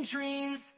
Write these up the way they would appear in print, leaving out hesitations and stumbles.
in dreams.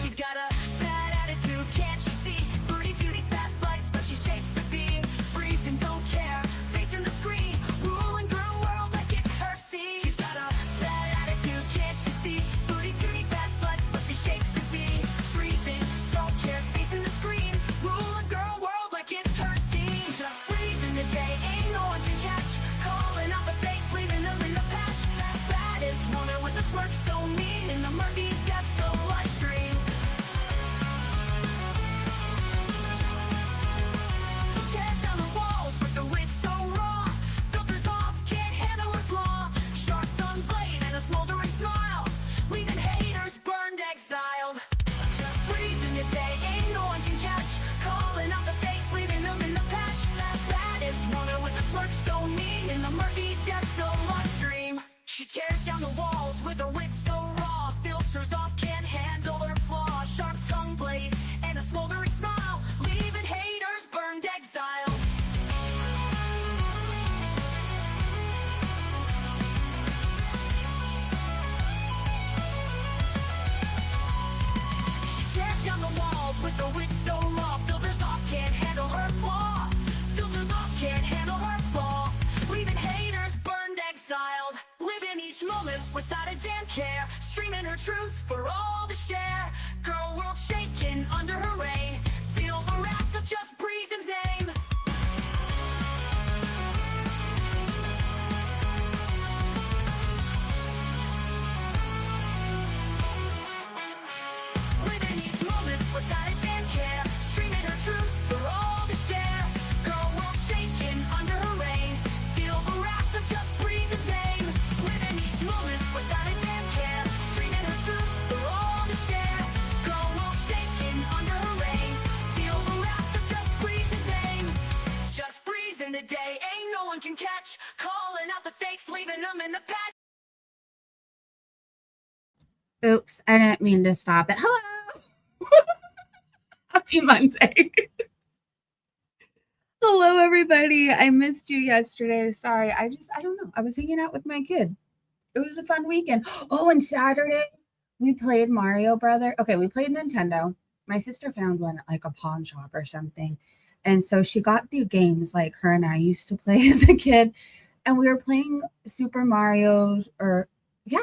She's got a bad attitude, can't you see? Foodie beauty, fat flights, but she shapes to be. Breeze and don't care, facing the screen, ruling girl world like it's her scene. She's got a bad attitude, can't you see? Foodie beauty, fat flights, but she shapes to be. Breezing, don't care, facing the screen, ruling girl world like it's her scene. Just breezing the day, ain't no one can catch. Calling out the fakes, leaving them in the patch. Baddest woman with a smirk, so mean in the murky depths of life stream. She tears down the walls with the wit so raw. Filters off, can't handle her flaw. Sharp tongue blade and a smoldering smile, leaving haters burned, exiled. Just breezing the day, ain't no one can catch. Calling out the fakes, leaving them in the patch. Baddest woman with a smirk, so mean in the murky depths of life stream. She tears down the walls with her wit so raw. Filters off, can't handle her flaw. Sharp tongue blade and a smoldering smile, leaving haters burned, exiled. She tears down the walls with her wit so raw. Filters off, can't handle her flaw. Filters off, can't handle her flaw, leaving haters burned, exiled. Living each moment without a damn care, streaming her truth for all to share. Girl world shaking under her reign, feel the wrath of just Breezen's name. Living each moment without a damn care, streaming her truth for all to share. Girl world shaking under her reign, feel the wrath of just Breezen's name. Living each moment without a damn care, streaming her truth for all to share. Girl world shaking under her reign, feel the wrath of just Breezen's name. Just breezing the day, ain't no one can catch. Calling out the fakes, leaving them in the patch. Oops, I didn't mean to stop it. Hello. Happy Monday. Hello, everybody. I missed you yesterday. Sorry. I don't know. I was hanging out with my kid. It was a fun weekend. Oh, and Saturday we played Mario Brother. Okay, we played Nintendo. My sister found one at like a pawn shop or something. And so she got the games like her and I used to play as a kid. And we were playing Super Mario's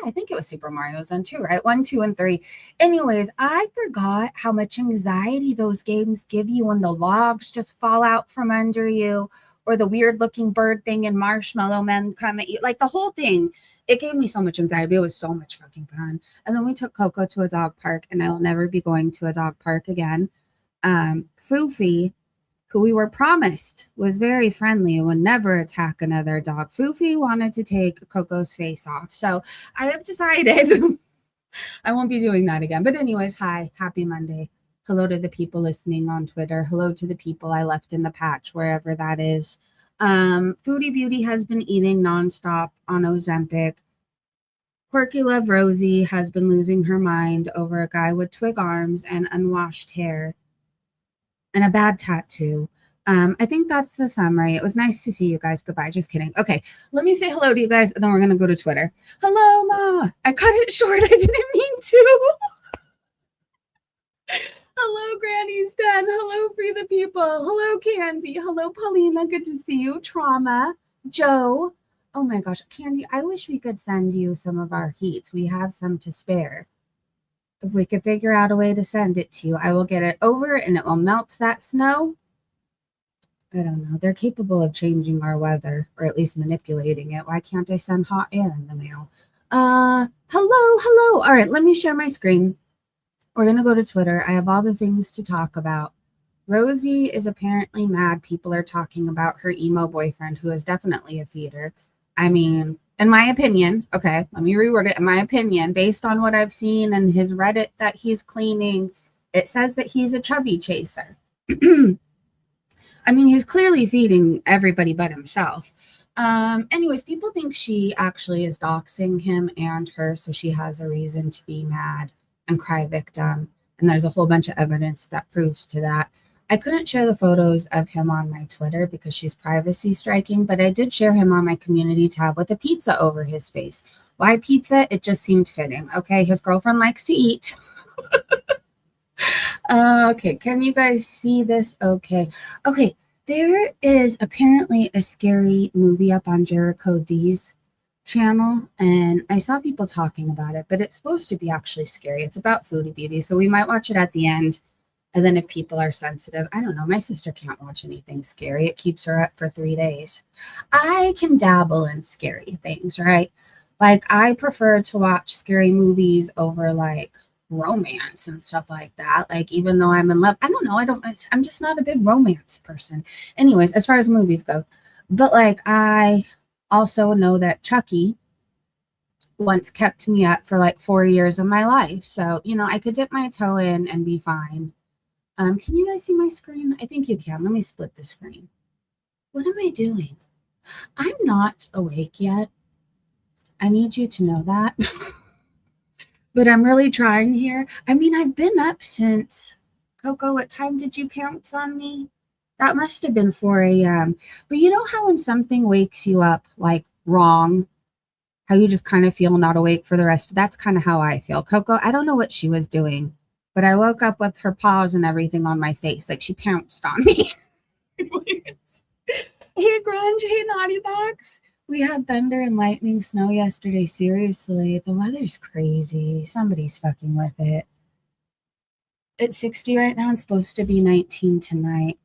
I think it was Super Mario's then too, right? 1, 2, and 3. Anyways, I forgot how much anxiety those games give you when the logs just fall out from under you, or the weird looking bird thing and marshmallow men come at you. Like the whole thing, it gave me so much anxiety. It was so much fucking fun. And then we took Coco to a dog park, and I will never be going to a dog park again. Foofy, who we were promised was very friendly and would never attack another dog. Foofy wanted to take Coco's face off. So I have decided I won't be doing that again. But anyways, hi, happy Monday. Hello to the people listening on Twitter. Hello to the people I left in the patch, wherever that is. Foodie Beauty has been eating nonstop on Ozempic. Quirky Love Rosie has been losing her mind over a guy with twig arms and unwashed hair and a bad tattoo. I think that's the summary. It was nice to see you guys. Goodbye. Just kidding. Okay, let me say hello to you guys, and then we're going to go to Twitter. Hello, Ma. I cut it short. I didn't mean to. Hello, Granny's Den. Hello, Free the People. Hello, Candy. Hello, Paulina. Good to see you. Trauma. Joe. Oh, my gosh. Candy, I wish we could send you some of our heats. We have some to spare. If we could figure out a way to send it to you, I will get it over and it will melt that snow. I don't know. They're capable of changing our weather, or at least manipulating it. Why can't I send hot air in the mail? Hello. All right, let me share my screen. We're going to go to Twitter. I have all the things to talk about. Rosie is apparently mad. People are talking about her emo boyfriend, who is definitely a feeder. I mean, in my opinion, okay, let me reword it. In my opinion, based on what I've seen and his Reddit that he's cleaning, it says that he's a chubby chaser. I mean, he's clearly feeding everybody but himself. Anyways, people think she actually is doxing him and her, so she has a reason to be mad and cry victim. And there's a whole bunch of evidence that proves to that. I couldn't share the photos of him on my Twitter because she's privacy striking, but I did share him on my community tab with a pizza over his face. Why pizza? It just seemed fitting. Okay, his girlfriend likes to eat. Okay, can you guys see this? Okay. Okay, there is apparently a scary movie up on Jericho D's channel, and I saw people talking about it, but it's supposed to be actually scary. It's about Foodie Beauty, so we might watch it at the end. And then if people are sensitive, I don't know. My sister can't watch anything scary. It keeps her up for 3 days. I can dabble in scary things, right? Like I prefer to watch scary movies over like romance and stuff like that. Like even though I'm in love, I don't know. I'm just not a big romance person. Anyways, as far as movies go. But like I also know that Chucky once kept me up for like 4 years of my life. So, I could dip my toe in and be fine. Can you guys see my screen? I think you can. Let me split the screen. What am I doing? I'm not awake yet. I need you to know that. But I'm really trying here. I mean, I've been up since, Coco, what time did you pounce on me? That must have been 4 a.m. But you know how when something wakes you up like wrong, how you just kind of feel not awake for the rest? That's kind of how I feel. Coco, I don't know what she was doing, but I woke up with her paws and everything on my face. Like she pounced on me. Hey, Grunge. Hey, Naughty Box. We had thunder and lightning, snow yesterday. Seriously, the weather's crazy. Somebody's fucking with it. It's 60 right now and supposed to be 19 tonight.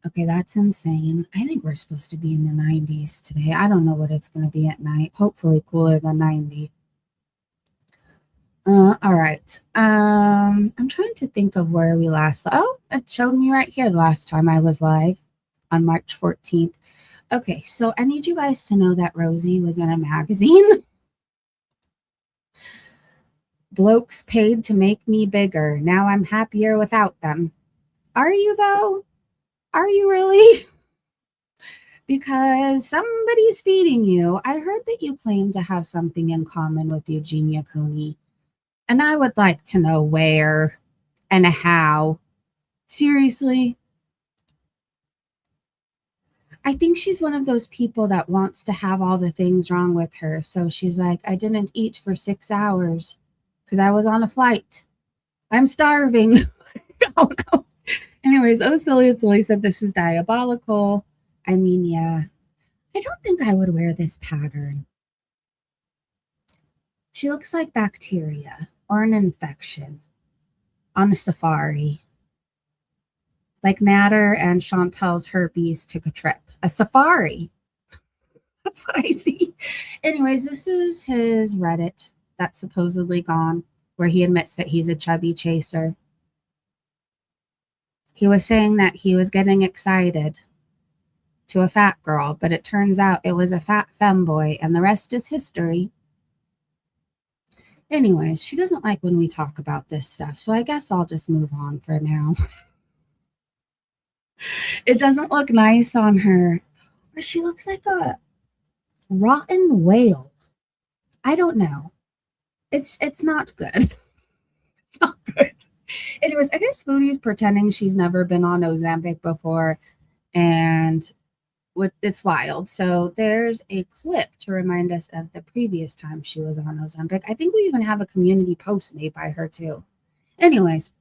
Okay, that's insane. I think we're supposed to be in the 90s today. I don't know what it's going to be at night. Hopefully cooler than 90. All right. I'm trying to think of where we last. Oh, it showed me right here the last time I was live on March 14th. Okay, so I need you guys to know that Rosie was in a magazine. Blokes paid to make me bigger. Now I'm happier without them. Are you though? Are you really? Because somebody's feeding you. I heard that you claim to have something in common with Eugenia Cooney. And I would like to know where and how. Seriously? I think she's one of those people that wants to have all the things wrong with her. So she's like, I didn't eat for 6 hours because I was on a flight. I'm starving. Oh no. Anyways, oh silly, it's silly said this is diabolical. I mean, yeah. I don't think I would wear this pattern. She looks like bacteria or an infection on a safari. Like Natter and Chantel's herpes took a trip. A safari. That's what I see. Anyways, this is his Reddit that's supposedly gone, where he admits that he's a chubby chaser. He was saying that he was getting excited to a fat girl, but it turns out it was a fat femboy, and the rest is history. Anyways, she doesn't like when we talk about this stuff, so I guess I'll just move on for now. It doesn't look nice on her. Or she looks like a rotten whale. I don't know. It's not good. It's not good. Anyways, I guess Foodie's pretending she's never been on Ozempic before, and it's wild. So there's a clip to remind us of the previous time she was on Ozempic. I think we even have a community post made by her too. Anyways,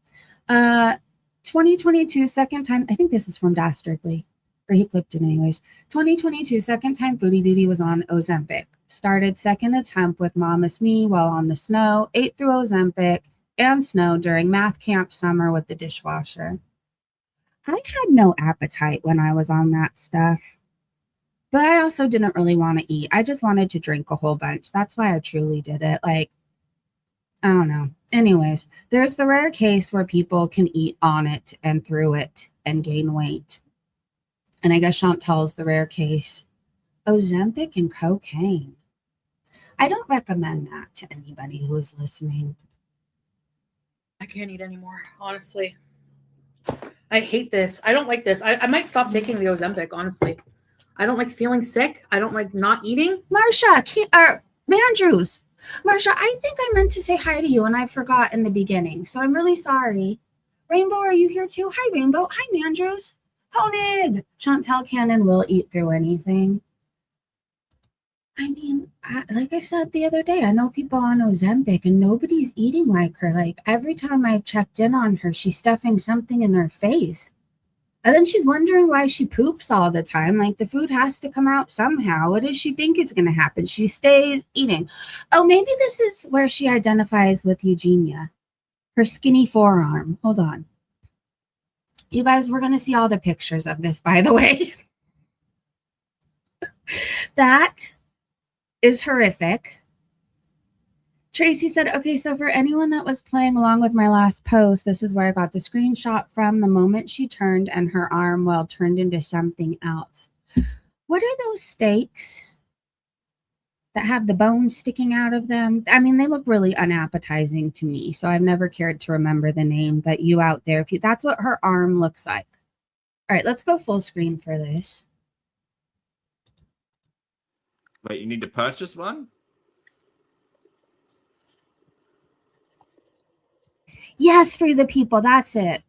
2022 second time. I think this is from Dastardly, or he clipped it anyways. 2022 second time Foodie Beauty was on Ozempic. Started second attempt with Mama's Me while on the snow. Ate through Ozempic and snow during math camp summer with the dishwasher. I had no appetite when I was on that stuff. But I also didn't really want to eat. I just wanted to drink a whole bunch. That's why I truly did it. Like, I don't know. Anyways, there's the rare case where people can eat on it and through it and gain weight. And I guess Chantel's the rare case. Ozempic and cocaine. I don't recommend that to anybody who is listening. I can't eat anymore, honestly. I hate this. I don't like this. I might stop taking the Ozempic, honestly. I don't like feeling sick. I don't like not eating. Marsha, Mandrews. Marsha, I think I meant to say hi to you and I forgot in the beginning. So I'm really sorry. Rainbow, are you here too? Hi, Rainbow. Hi, Mandros. Honig. Chantel Cannon will eat through anything. I mean, like I said the other day, I know people on Ozempic and nobody's eating like her. Like every time I've checked in on her, she's stuffing something in her face. And then she's wondering why she poops all the time. Like the food has to come out somehow. What does she think is going to happen? She stays eating. Oh, maybe this is where she identifies with Eugenia. Her skinny forearm. Hold on. You guys, we're going to see all the pictures of this, by the way. That is horrific. Tracy said, okay, so for anyone that was playing along with my last post, this is where I got the screenshot from. The moment she turned and her arm, well, turned into something else. What are those steaks that have the bones sticking out of them? I mean, they look really unappetizing to me, so I've never cared to remember the name, but you out there, if you, that's what her arm looks like. All right, let's go full screen for this. Wait, you need to purchase one? Yes, Free the People, that's it.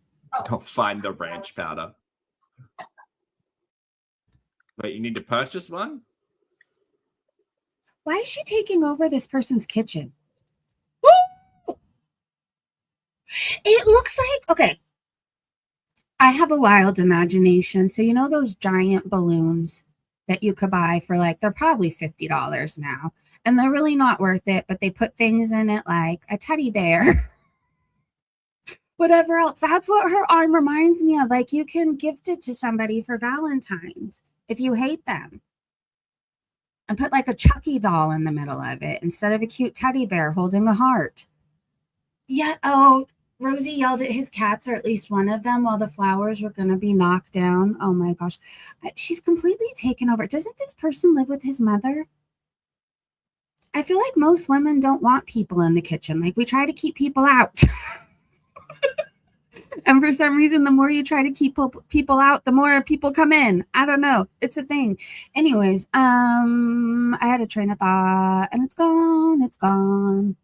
Don't find the ranch powder. Wait, you need to purchase one? Why is she taking over this person's kitchen? Woo! It looks like, okay, I have a wild imagination. So you know those giant balloons that you could buy for like, they're probably $50 now. And they're really not worth it, but they put things in it like a teddy bear. Whatever else. That's what her arm reminds me of. Like you can gift it to somebody for Valentine's if you hate them. And put like a Chucky doll in the middle of it instead of a cute teddy bear holding a heart. Yeah. Oh, Rosie yelled at his cats, or at least one of them, while the flowers were going to be knocked down. Oh my gosh. She's completely taken over. Doesn't this person live with his mother? I feel like most women don't want people in the kitchen. Like we try to keep people out. And for some reason, the more you try to keep people out, the more people come in. I don't know. It's a thing. Anyways, I had a train of thought and it's gone. It's gone.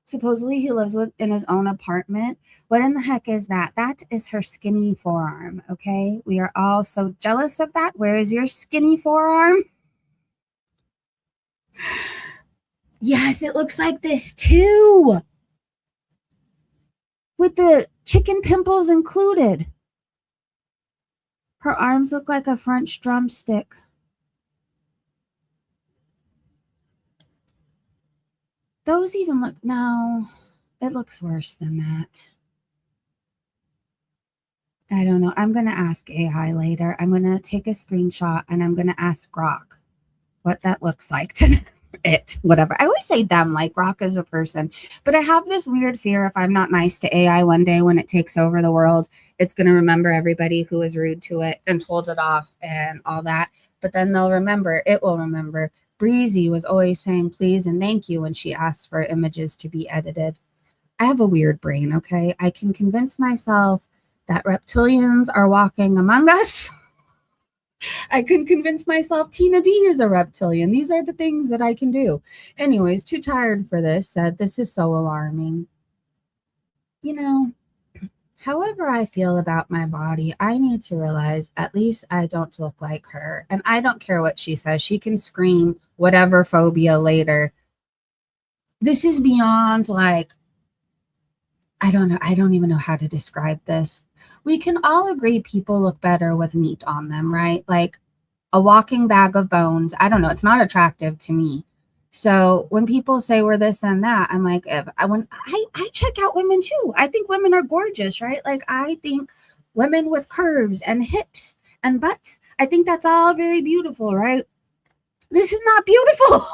Supposedly he lives in his own apartment. What in the heck is that? That is her skinny forearm. Okay. We are all so jealous of that. Where is your skinny forearm? Yes, it looks like this too. With the chicken pimples included. Her arms look like a French drumstick. Those even look, no, it looks worse than that. I don't know. I'm going to ask AI later. I'm going to take a screenshot and I'm going to ask Grok what that looks like to it, whatever. I always say them like Grok is a person, but I have this weird fear if I'm not nice to AI one day when it takes over the world, it's going to remember everybody who was rude to it and told it off and all that. But then they'll remember, it will remember. Breezy was always saying please and thank you when she asked for images to be edited. I have a weird brain, okay? I can convince myself that reptilians are walking among us. I can convince myself Tina D is a reptilian. These are the things that I can do. Anyways, too tired for this. Said, this is so alarming. You know, however I feel about my body, I need to realize at least I don't look like her. And I don't care what she says. She can scream whatever phobia later. This is beyond like, I don't know. I don't even know how to describe this. We can all agree people look better with meat on them, right? Like a walking bag of bones. I don't know. It's not attractive to me. So when people say we're this and that, I'm like, I check out women too. I think women are gorgeous, right? Like I think women with curves and hips and butts, I think that's all very beautiful, right? This is not beautiful.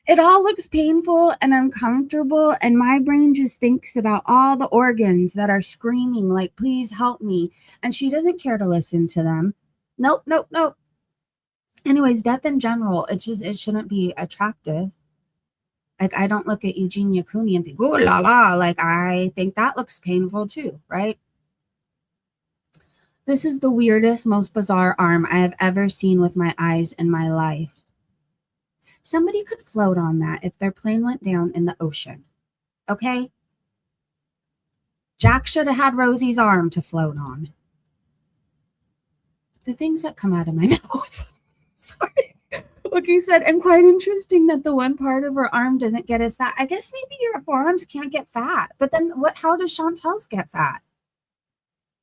It all looks painful and uncomfortable, and my brain just thinks about all the organs that are screaming like, please help me. And she doesn't care to listen to them. Nope, nope, nope. Anyways, death in general, it shouldn't be attractive. Like, I don't look at Eugenia Cooney and think, ooh la la, like I think that looks painful too, right? This is the weirdest, most bizarre arm I have ever seen with my eyes in my life. Somebody could float on that if their plane went down in the ocean. Okay? Jack should have had Rosie's arm to float on. The things that come out of my mouth. Sorry. Wookie said, and quite interesting that the one part of her arm doesn't get as fat. I guess maybe your forearms can't get fat. But then how does Chantel's get fat?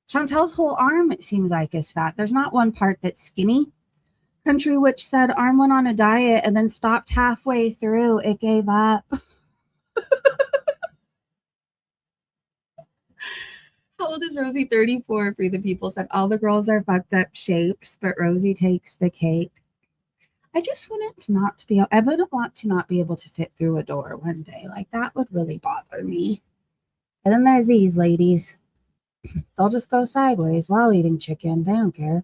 Chantel's whole arm, it seems like, is fat. There's not one part that's skinny. Country Witch said, arm went on a diet and then stopped halfway through. It gave up. How old is Rosie? 34. Free the People said, all the girls are fucked up shapes, but Rosie takes the cake. I just wouldn't not to be, I wouldn't want to not be able to fit through a door one day. Like, that would really bother me. And then there's these ladies. They'll just go sideways while eating chicken. They don't care.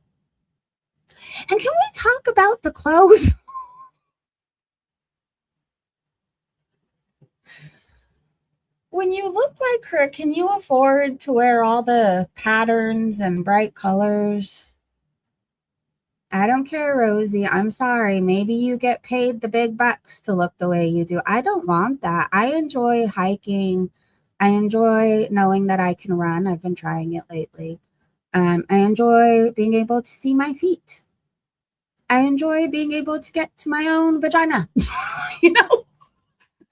And can we talk about the clothes? When you look like her, can you afford to wear all the patterns and bright colors? I don't care, Rosie. I'm sorry. Maybe you get paid the big bucks to look the way you do. I don't want that. I enjoy hiking. I enjoy knowing that I can run. I've been trying it lately. I enjoy being able to see my feet. I enjoy being able to get to my own vagina. You know?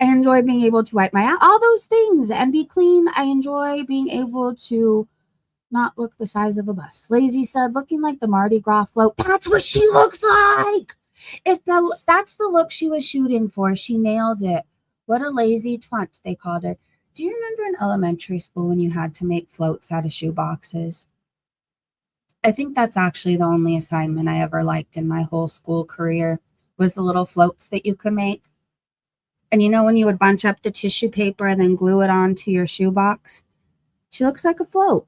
I enjoy being able to wipe my ass, all those things, and be clean. I enjoy being able to not look the size of a bus. Lazy said, looking like the Mardi Gras float. That's what she looks like. That's the look she was shooting for. She nailed it. What a lazy twat, they called her. Do you remember in elementary school when you had to make floats out of shoe boxes? I think that's actually the only assignment I ever liked in my whole school career, was the little floats that you could make. And you know when you would bunch up the tissue paper and then glue it onto your shoebox? She looks like a float.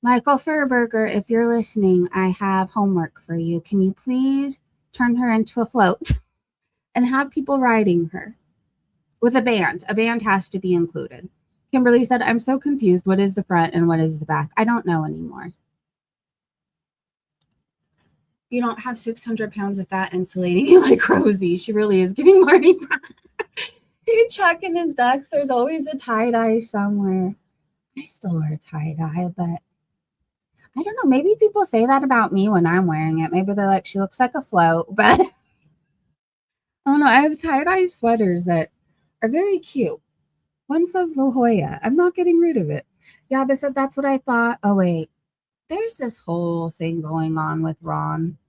Michael Furberger, if you're listening, I have homework for you. Can you please turn her into a float and have people riding her with a band? A band has to be included. Kimberly said, I'm so confused. What is the front and what is the back? I don't know anymore. You don't have 600 pounds of fat insulating you like Rosie. She really is giving Marty. Hey, Chuck and his ducks, there's always a tie-dye somewhere. I still wear tie-dye, but I don't know. Maybe people say that about me when I'm wearing it. Maybe they're like, she looks like a float, but I don't know. I have tie-dye sweaters that are very cute. One says La Jolla. I'm not getting rid of it. Yeah, but said that's what I thought. Oh, wait. There's this whole thing going on with Ron.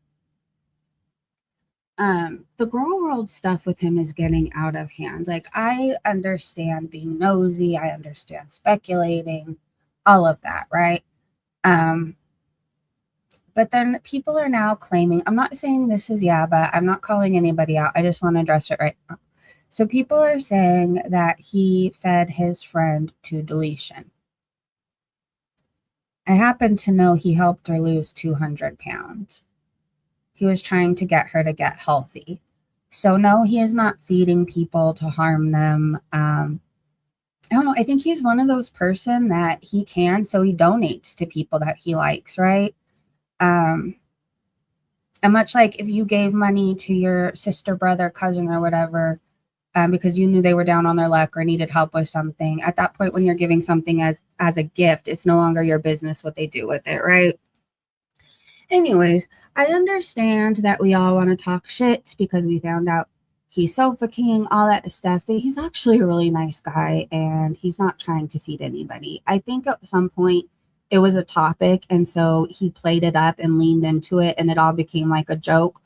The girl world stuff with him is getting out of hand. Like, I understand being nosy. I understand speculating, all of that, right? But then people are now claiming, I'm not saying this is but I'm not calling anybody out. I just want to address it right now. So people are saying that he fed his friend to deletion. I happen to know he helped her lose 200 pounds. He was trying to get her to get healthy. So no, he is not feeding people to harm them. I don't know. I think he's one of those person that he can, so he donates to people that he likes, right? And much like if you gave money to your sister, brother, cousin, or whatever, because you knew they were down on their luck or needed help with something, at that point when you're giving something as a gift, it's no longer your business what they do with it, right? Anyways, I understand that we all want to talk shit because we found out he's sofa king, all that stuff, but he's actually a really nice guy and he's not trying to feed anybody. I think at some point it was a topic, and so he played it up and leaned into it, and it all became like a joke,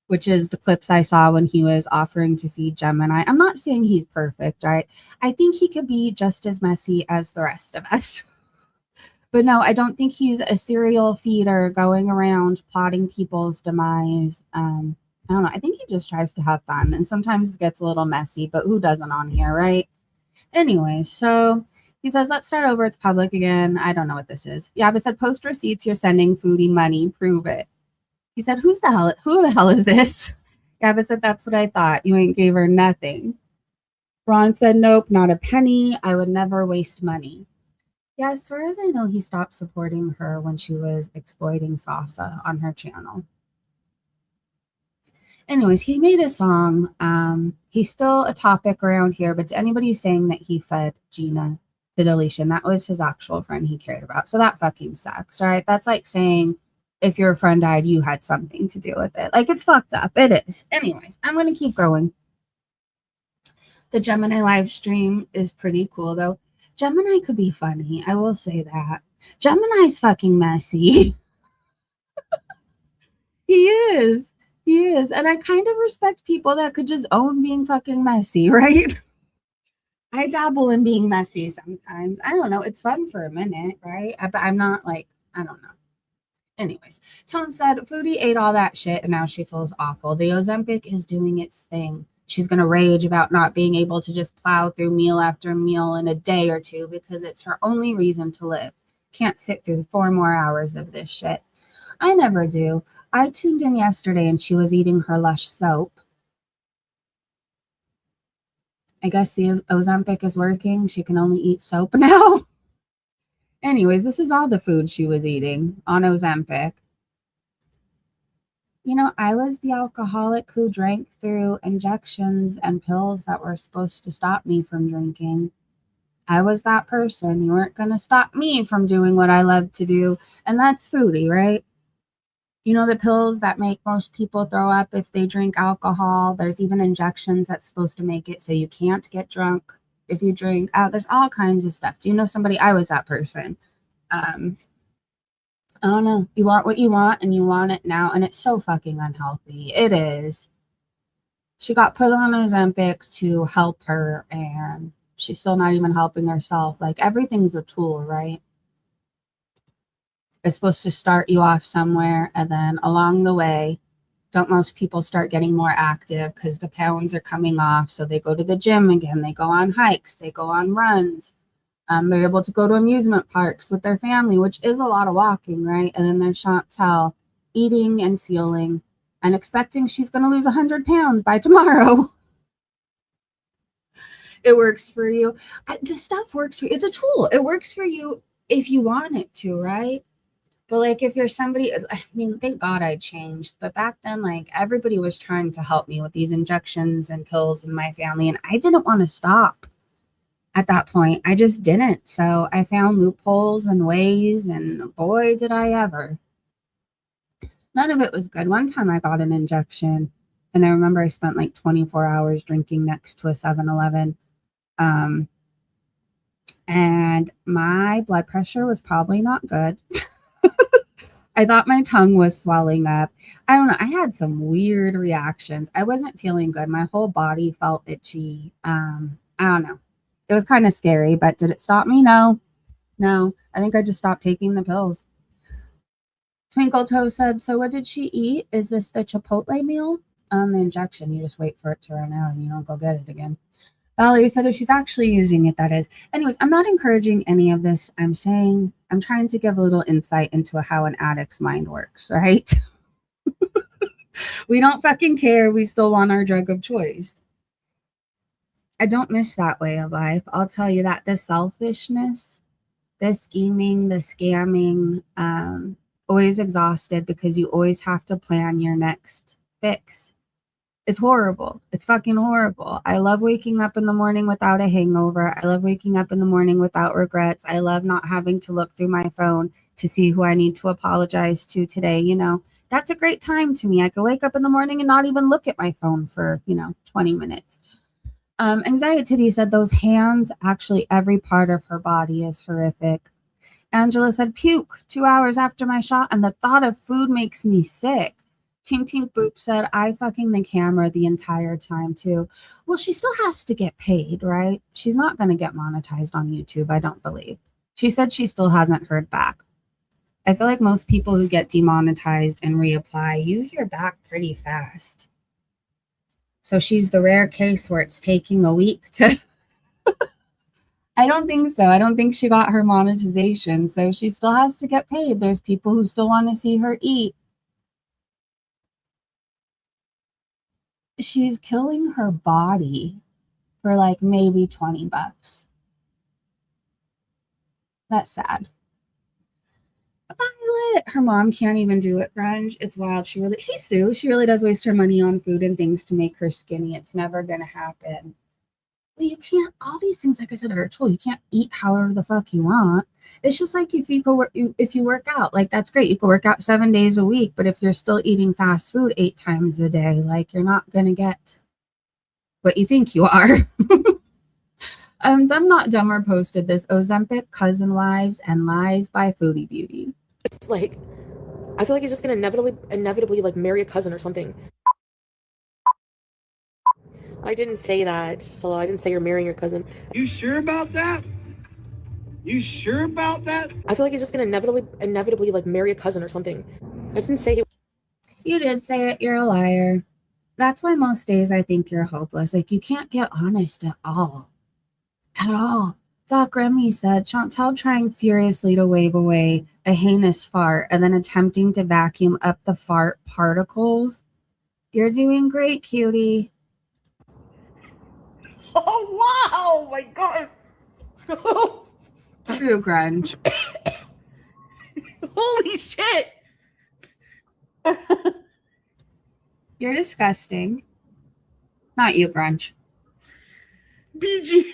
which is the clips I saw when he was offering to feed Gemini. I'm not saying he's perfect, right? I think he could be just as messy as the rest of us. But no, I don't think he's a serial feeder going around plotting people's demise. I don't know. I think he just tries to have fun, and sometimes it gets a little messy, but who doesn't on here, right? Anyway, so he says, let's start over. It's public again. I don't know what this is. Yeah, but said, post receipts. You're sending Foodie money. Prove it. He said, who the hell is this? Yeah, but said, that's what I thought. You ain't gave her nothing. Ron said, nope, not a penny. I would never waste money. Yeah, as far as I know, he stopped supporting her when she was exploiting Sasa on her channel. Anyways, he made a song. He's still a topic around here, but to anybody saying that he fed Gina to deletion. That was his actual friend he cared about. So that fucking sucks, right? That's like saying if your friend died, you had something to do with it. Like, it's fucked up. It is. Anyways, I'm going to keep going. The Gemini live stream is pretty cool, though. Gemini could be funny. I will say that. Gemini's fucking messy. He is. He is. And I kind of respect people that could just own being fucking messy, right? I dabble in being messy sometimes. I don't know. It's fun for a minute, right? But I'm not like, I don't know. Anyways, Tone said, Foodie ate all that shit and now she feels awful. The Ozempic is doing its thing. She's going to rage about not being able to just plow through meal after meal in a day or two because it's her only reason to live. Can't sit through 4 more hours of this shit. I never do. I tuned in yesterday and she was eating her Lush soap. I guess the Ozempic is working. She can only eat soap now. Anyways, this is all the food she was eating on Ozempic. You know, I was the alcoholic who drank through injections and pills that were supposed to stop me from drinking. I was that person. You weren't going to stop me from doing what I love to do. And that's Foodie, right? You know, the pills that make most people throw up if they drink alcohol. There's even injections that's supposed to make it so you can't get drunk if you drink. There's all kinds of stuff. Do you know somebody? I was that person. I don't know. You want what you want and you want it now. And it's so fucking unhealthy. It is. She got put on Ozempic to help her and she's still not even helping herself. Like, everything's a tool, right? It's supposed to start you off somewhere, and then along the way, don't most people start getting more active because the pounds are coming off, so they go to the gym again, they go on hikes, they go on runs, they're able to go to amusement parks with their family, which is a lot of walking, right? And then there's Chantel eating and sealing and expecting she's going to lose 100 pounds by tomorrow. It works for you. The stuff works for you. It's a tool. It works for you if you want it to, right? But like, if you're somebody, I mean, thank God I changed. But back then, like, everybody was trying to help me with these injections and pills in my family. And I didn't want to stop at that point. I just didn't. So I found loopholes and ways. And boy, did I ever. None of it was good. One time I got an injection. And I remember I spent like 24 hours drinking next to a 7-Eleven. And my blood pressure was probably not good. I thought my tongue was swelling up. I don't know. I had some weird reactions. I wasn't feeling good. My whole body felt itchy. I don't know. It was kind of scary, but did it stop me? No. No. I think I just stopped taking the pills. Twinkle Toe said, so what did she eat? Is this the Chipotle meal? On the injection, you just wait for it to run out and you don't go get it again. Valerie said, if she's actually using it, that is. Anyways, I'm not encouraging any of this. I'm saying, I'm trying to give a little insight into how an addict's mind works, right? We don't fucking care. We still want our drug of choice. I don't miss that way of life. I'll tell you that. The selfishness, the scheming, the scamming, always exhausted because you always have to plan your next fix. It's horrible. It's fucking horrible. I love waking up in the morning without a hangover. I love waking up in the morning without regrets. I love not having to look through my phone to see who I need to apologize to today. You know, that's a great time to me. I could wake up in the morning and not even look at my phone for, 20 minutes. Anxiety said those hands, actually every part of her body is horrific. Angela said, puke 2 hours after my shot and the thought of food makes me sick. Tink Tink Boop said, I fucking the camera the entire time too. Well, she still has to get paid, right? She's not going to get monetized on YouTube, I don't believe. She said she still hasn't heard back. I feel like most people who get demonetized and reapply, you hear back pretty fast. So she's the rare case where it's taking a week to... I don't think so. I don't think she got her monetization. So she still has to get paid. There's people who still want to see her eat. She's killing her body for like maybe $20. That's sad. Violet, her mom can't even do it, grunge. It's wild. She really does waste her money on food and things to make her skinny. It's never gonna happen. Well, you can't, all these things, like I said, are a tool. You can't eat however the fuck you want. It's just like if you work out, like that's great. You can work out 7 days a week, but if you're still eating fast food 8 times a day, like you're not going to get what you think you are. I'm Not Dumber posted this: Ozempic, cousin wives, and lies by Foodie Beauty. It's like, I feel like he's just gonna inevitably like marry a cousin or something. I didn't say that, so I didn't say you're marrying your cousin. You sure about that? You sure about that? I feel like he's just gonna inevitably like marry a cousin or something. I didn't say he. You did say it. You're a liar. That's why most days I think you're hopeless. Like you can't get honest at all. At all. Doc Remy said, Chantel trying furiously to wave away a heinous fart and then attempting to vacuum up the fart particles. You're doing great, cutie. Oh, wow! My God! True grunge. Holy shit! You're disgusting. Not you, grunge. BG.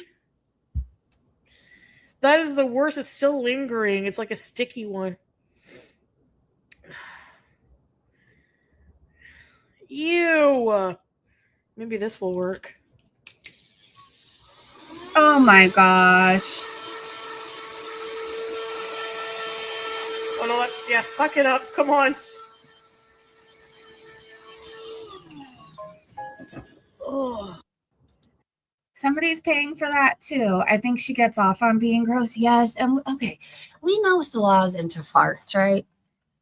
That is the worst. It's still lingering. It's like a sticky one. Ew. Maybe this will work. Oh my gosh. Oh no, yeah, suck it up. Come on. Oh. Somebody's paying for that too. I think she gets off on being gross. Yes. And okay, we know Salah's into farts, right?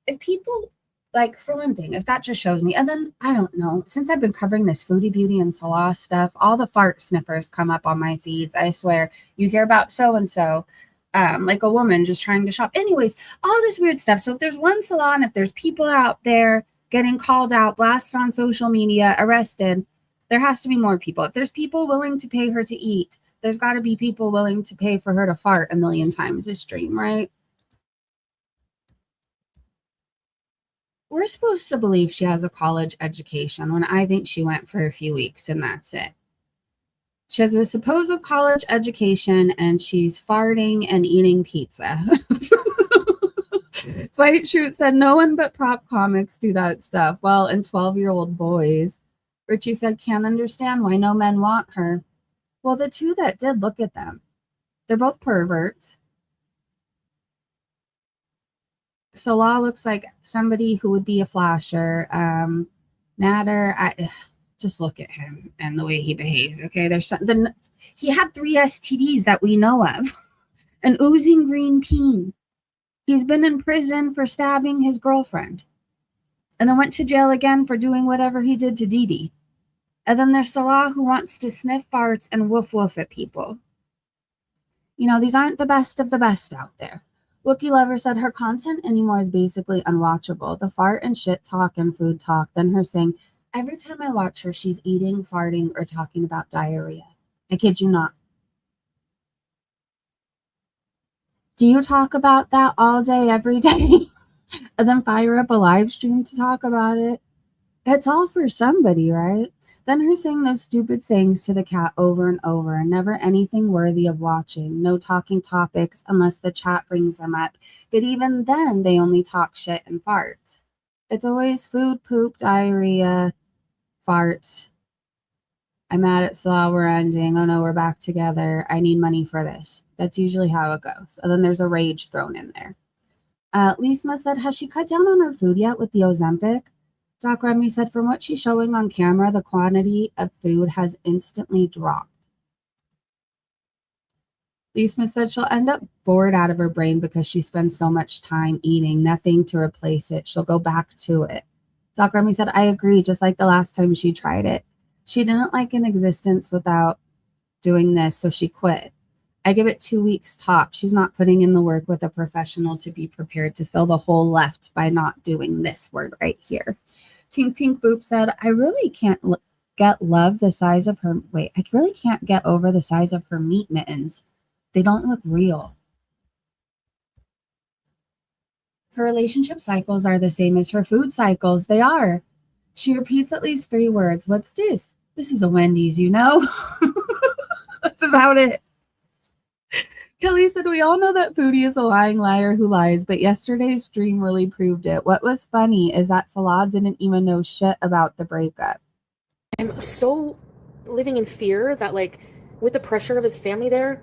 If people, like, for one thing, if that just shows me, and then I don't know, since I've been covering this Foodie Beauty and Salah stuff, all the fart sniffers come up on my feeds. I swear, you hear about so-and-so, like a woman just trying to shop. Anyways, all this weird stuff. So if there's one salon, if there's people out there getting called out, blasted on social media, arrested, there has to be more people. If there's people willing to pay her to eat, there's got to be people willing to pay for her to fart a million times a stream, right? We're supposed to believe she has a college education when I think she went for a few weeks and that's it. She has a supposed college education and she's farting and eating pizza. Dwight Schrute said no one but prop comics do that stuff. Well, and 12-year-old boys. Richie said, can't understand why no men want her. Well, the two that did, look at them. They're both perverts. Salah looks like somebody who would be a flasher. Nader, just look at him and the way he behaves. Okay, there's something. He had 3 STDs that we know of. An oozing green peen. He's been in prison for stabbing his girlfriend. And then went to jail again for doing whatever he did to Dee Dee. And then there's Salah who wants to sniff farts and woof woof at people. You know, these aren't the best of the best out there. Wookie Lover said her content anymore is basically unwatchable. The fart and shit talk and food talk. Then her saying, every time I watch her, she's eating, farting, or talking about diarrhea. I kid you not. Do you talk about that all day, every day? And then fire up a live stream to talk about it? It's all for somebody, right? Then her saying those stupid sayings to the cat over and over, and never anything worthy of watching. No talking topics unless the chat brings them up. But even then, they only talk shit and farts. It's always food, poop, diarrhea, farts. I'm mad at Salah, we're ending. Oh no, we're back together. I need money for this. That's usually how it goes. And then there's a rage thrown in there. Lisma said, has she cut down on her food yet with the Ozempic? Doc Remy said, from what she's showing on camera, the quantity of food has instantly dropped. Lisma said she'll end up bored out of her brain because she spends so much time eating, nothing to replace it. She'll go back to it. Doc Remy said, I agree, just like the last time she tried it. She didn't like an existence without doing this, so she quit. I give it 2 weeks top. She's not putting in the work with a professional to be prepared to fill the hole left by not doing this word right here. Tink Tink Boop said, I really can't get love the size of her. Wait, I really can't get over the size of her meat mittens. They don't look real. Her relationship cycles are the same as her food cycles. They are. She repeats at least 3 words. What's this? This is a Wendy's, you know? That's about it. Kelly said, we all know that Foodie is a lying liar who lies, but yesterday's stream really proved it. What was funny is that Salah didn't even know shit about the breakup. I'm so living in fear that, like, with the pressure of his family there,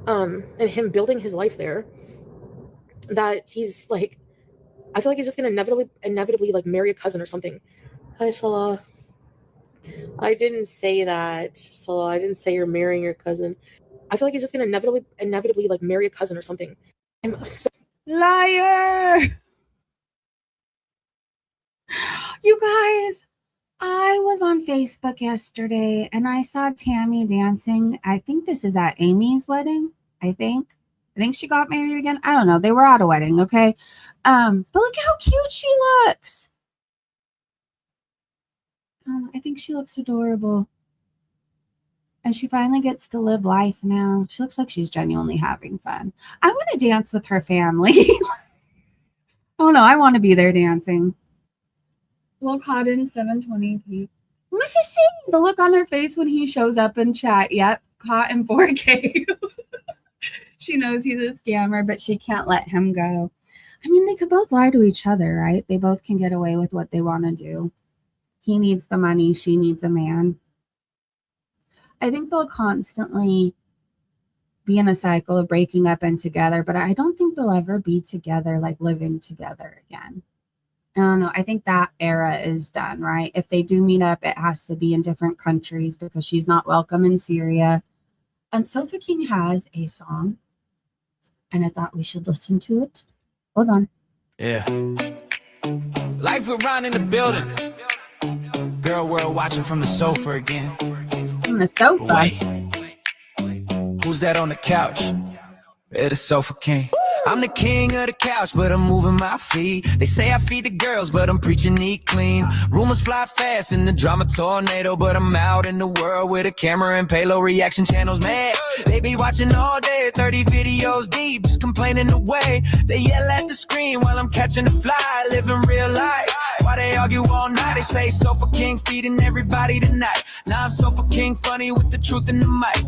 and him building his life there, that he's like, I feel like he's just gonna inevitably like marry a cousin or something. Hi, Salah. I didn't say that, Salah. I didn't say you're marrying your cousin. I feel like he's just gonna inevitably like marry a cousin or something. I'm so Liar! You guys, I was on Facebook yesterday and I saw Tammy dancing. I think this is at Amy's wedding. I think she got married again. I don't know. They were at a wedding, okay? But look how cute she looks. I think she looks adorable. And she finally gets to live life now. She looks like she's genuinely having fun. I want to dance with her family. Oh no, I want to be there dancing. Well, caught in 720p. Mrs. C, the look on her face when he shows up in chat. Yep, caught in 4K. She knows he's a scammer, but she can't let him go. I mean, they could both lie to each other, right? They both can get away with what they want to do. He needs the money. She needs a man. I think they'll constantly be in a cycle of breaking up and together, but I don't think they'll ever be together, like living together again. I don't know. I think that era is done, right? If they do meet up, it has to be in different countries because she's not welcome in Syria. Sofa King has a song, and I thought we should listen to it. Hold on. Yeah. Life around in the building. Girl, we're watching from the sofa again. From the sofa? Wait. Who's that on the couch? It's the Sofa King. I'm the king of the couch, but I'm moving my feet. They say I feed the girls, but I'm preaching eat clean. Rumors fly fast in the drama tornado, but I'm out in the world with a camera and payload reaction channels, man. They be watching all day, 30 videos deep, just complaining away. They yell at the screen while I'm catching the fly, living real life. Why they argue all night? They say Sofa King feeding everybody tonight. Now I'm Sofa King funny with the truth in the mic.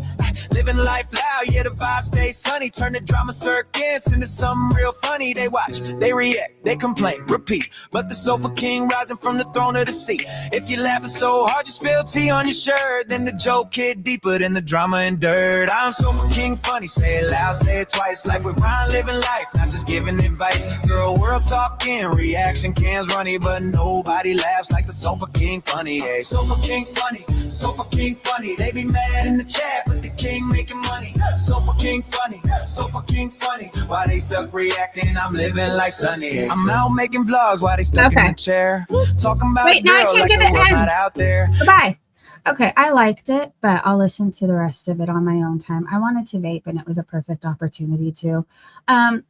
Living life loud, yeah, the vibe stays sunny. Turn the drama circuits into something real funny. They watch, they react, they complain, repeat. But the Sofa King rising from the throne of the seat. If you're laughing so hard you spill tea on your shirt, then the joke hit deeper than the drama and dirt. I'm Sofa King funny, say it loud, say it twice. Like we're Ryan living life, not just giving advice. Girl, world talking, reaction cams running, but nobody laughs like the Sofa King funny. Hey, Sofa King funny, Sofa King funny. They be mad in the chat, but the king making money. Sofa King funny, Sofa King funny. Why they stuck reacting? I'm living life sunny. I'm out making vlogs while they stuck in the chair, talking about a girl like the world's not out there. Goodbye. Okay, I liked it, but I'll listen to the rest of it on my own time. I wanted to vape, and it was a perfect opportunity to.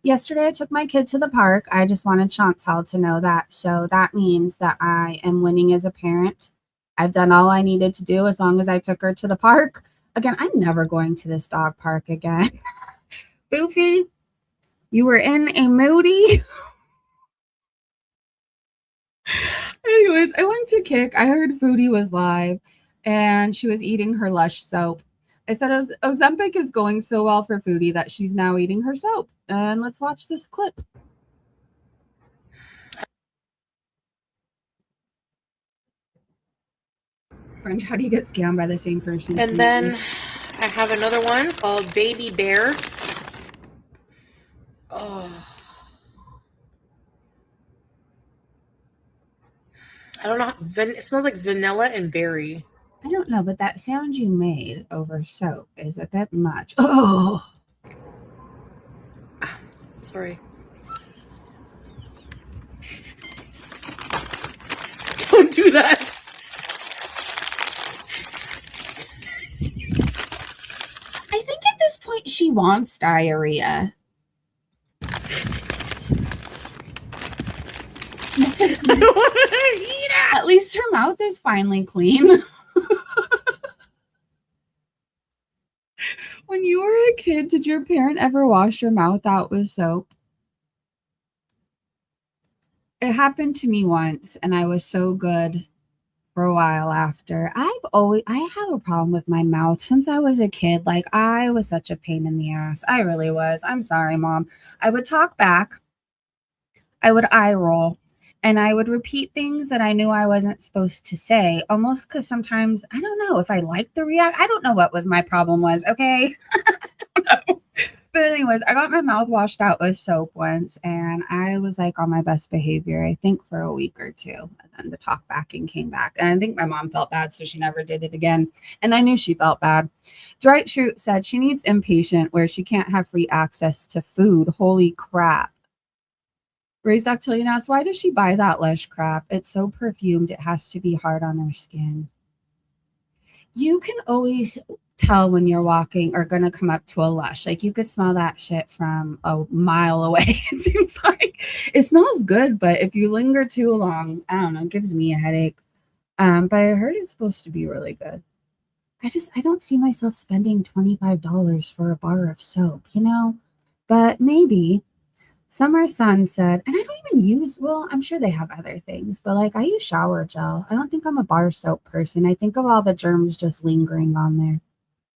Yesterday, I took my kid to the park. I just wanted Chantal to know that. So that means that I am winning as a parent. I've done all I needed to do as long as I took her to the park. Again, I'm never going to this dog park again. Boofy, you were in a moody. Anyways, I went to Kick. I heard Foodie was live and she was eating her Lush soap. I said Ozempic is going so well for Foodie that she's now eating her soap. And let's watch this clip. French, how do you get scammed by the same person? And then I have another one called Baby Bear. Oh. I don't know. It smells like vanilla and berry. I don't know, but that sound you made over soap is a bit much. Oh, Sorry. Don't do that. I think at this point she wants diarrhea. I don't want to eat it. At least her mouth is finally clean. When you were a kid, did your parent ever wash your mouth out with soap? It happened to me once, and I was so good for a while after. I have a problem with my mouth since I was a kid. Like, I was such a pain in the ass. I really was. I'm sorry, Mom. I would talk back, I would eye roll, and I would repeat things that I knew I wasn't supposed to say, almost because sometimes I don't know if I liked the react. I don't know what was my problem was, okay? But anyways, I got my mouth washed out with soap once, and I was like on my best behavior, I think, for a week or two. And then the talk backing came back. And I think my mom felt bad, so she never did it again. And I knew she felt bad. Dwight Schrute said she needs inpatient where she can't have free access to food. Holy crap. Raised Octillion asked, why does she buy that Lush crap? It's so perfumed, it has to be hard on her skin. You can always tell when you're walking or gonna come up to a Lush. Like, you could smell that shit from a mile away. It seems like it smells good, but if you linger too long, I don't know, it gives me a headache. But I heard it's supposed to be really good. I don't see myself spending $25 for a bar of soap, you know? But maybe. Summer Sun said, and I don't even use, well, I'm sure they have other things, but like I use shower gel. I don't think I'm a bar soap person. I think of all the germs just lingering on there.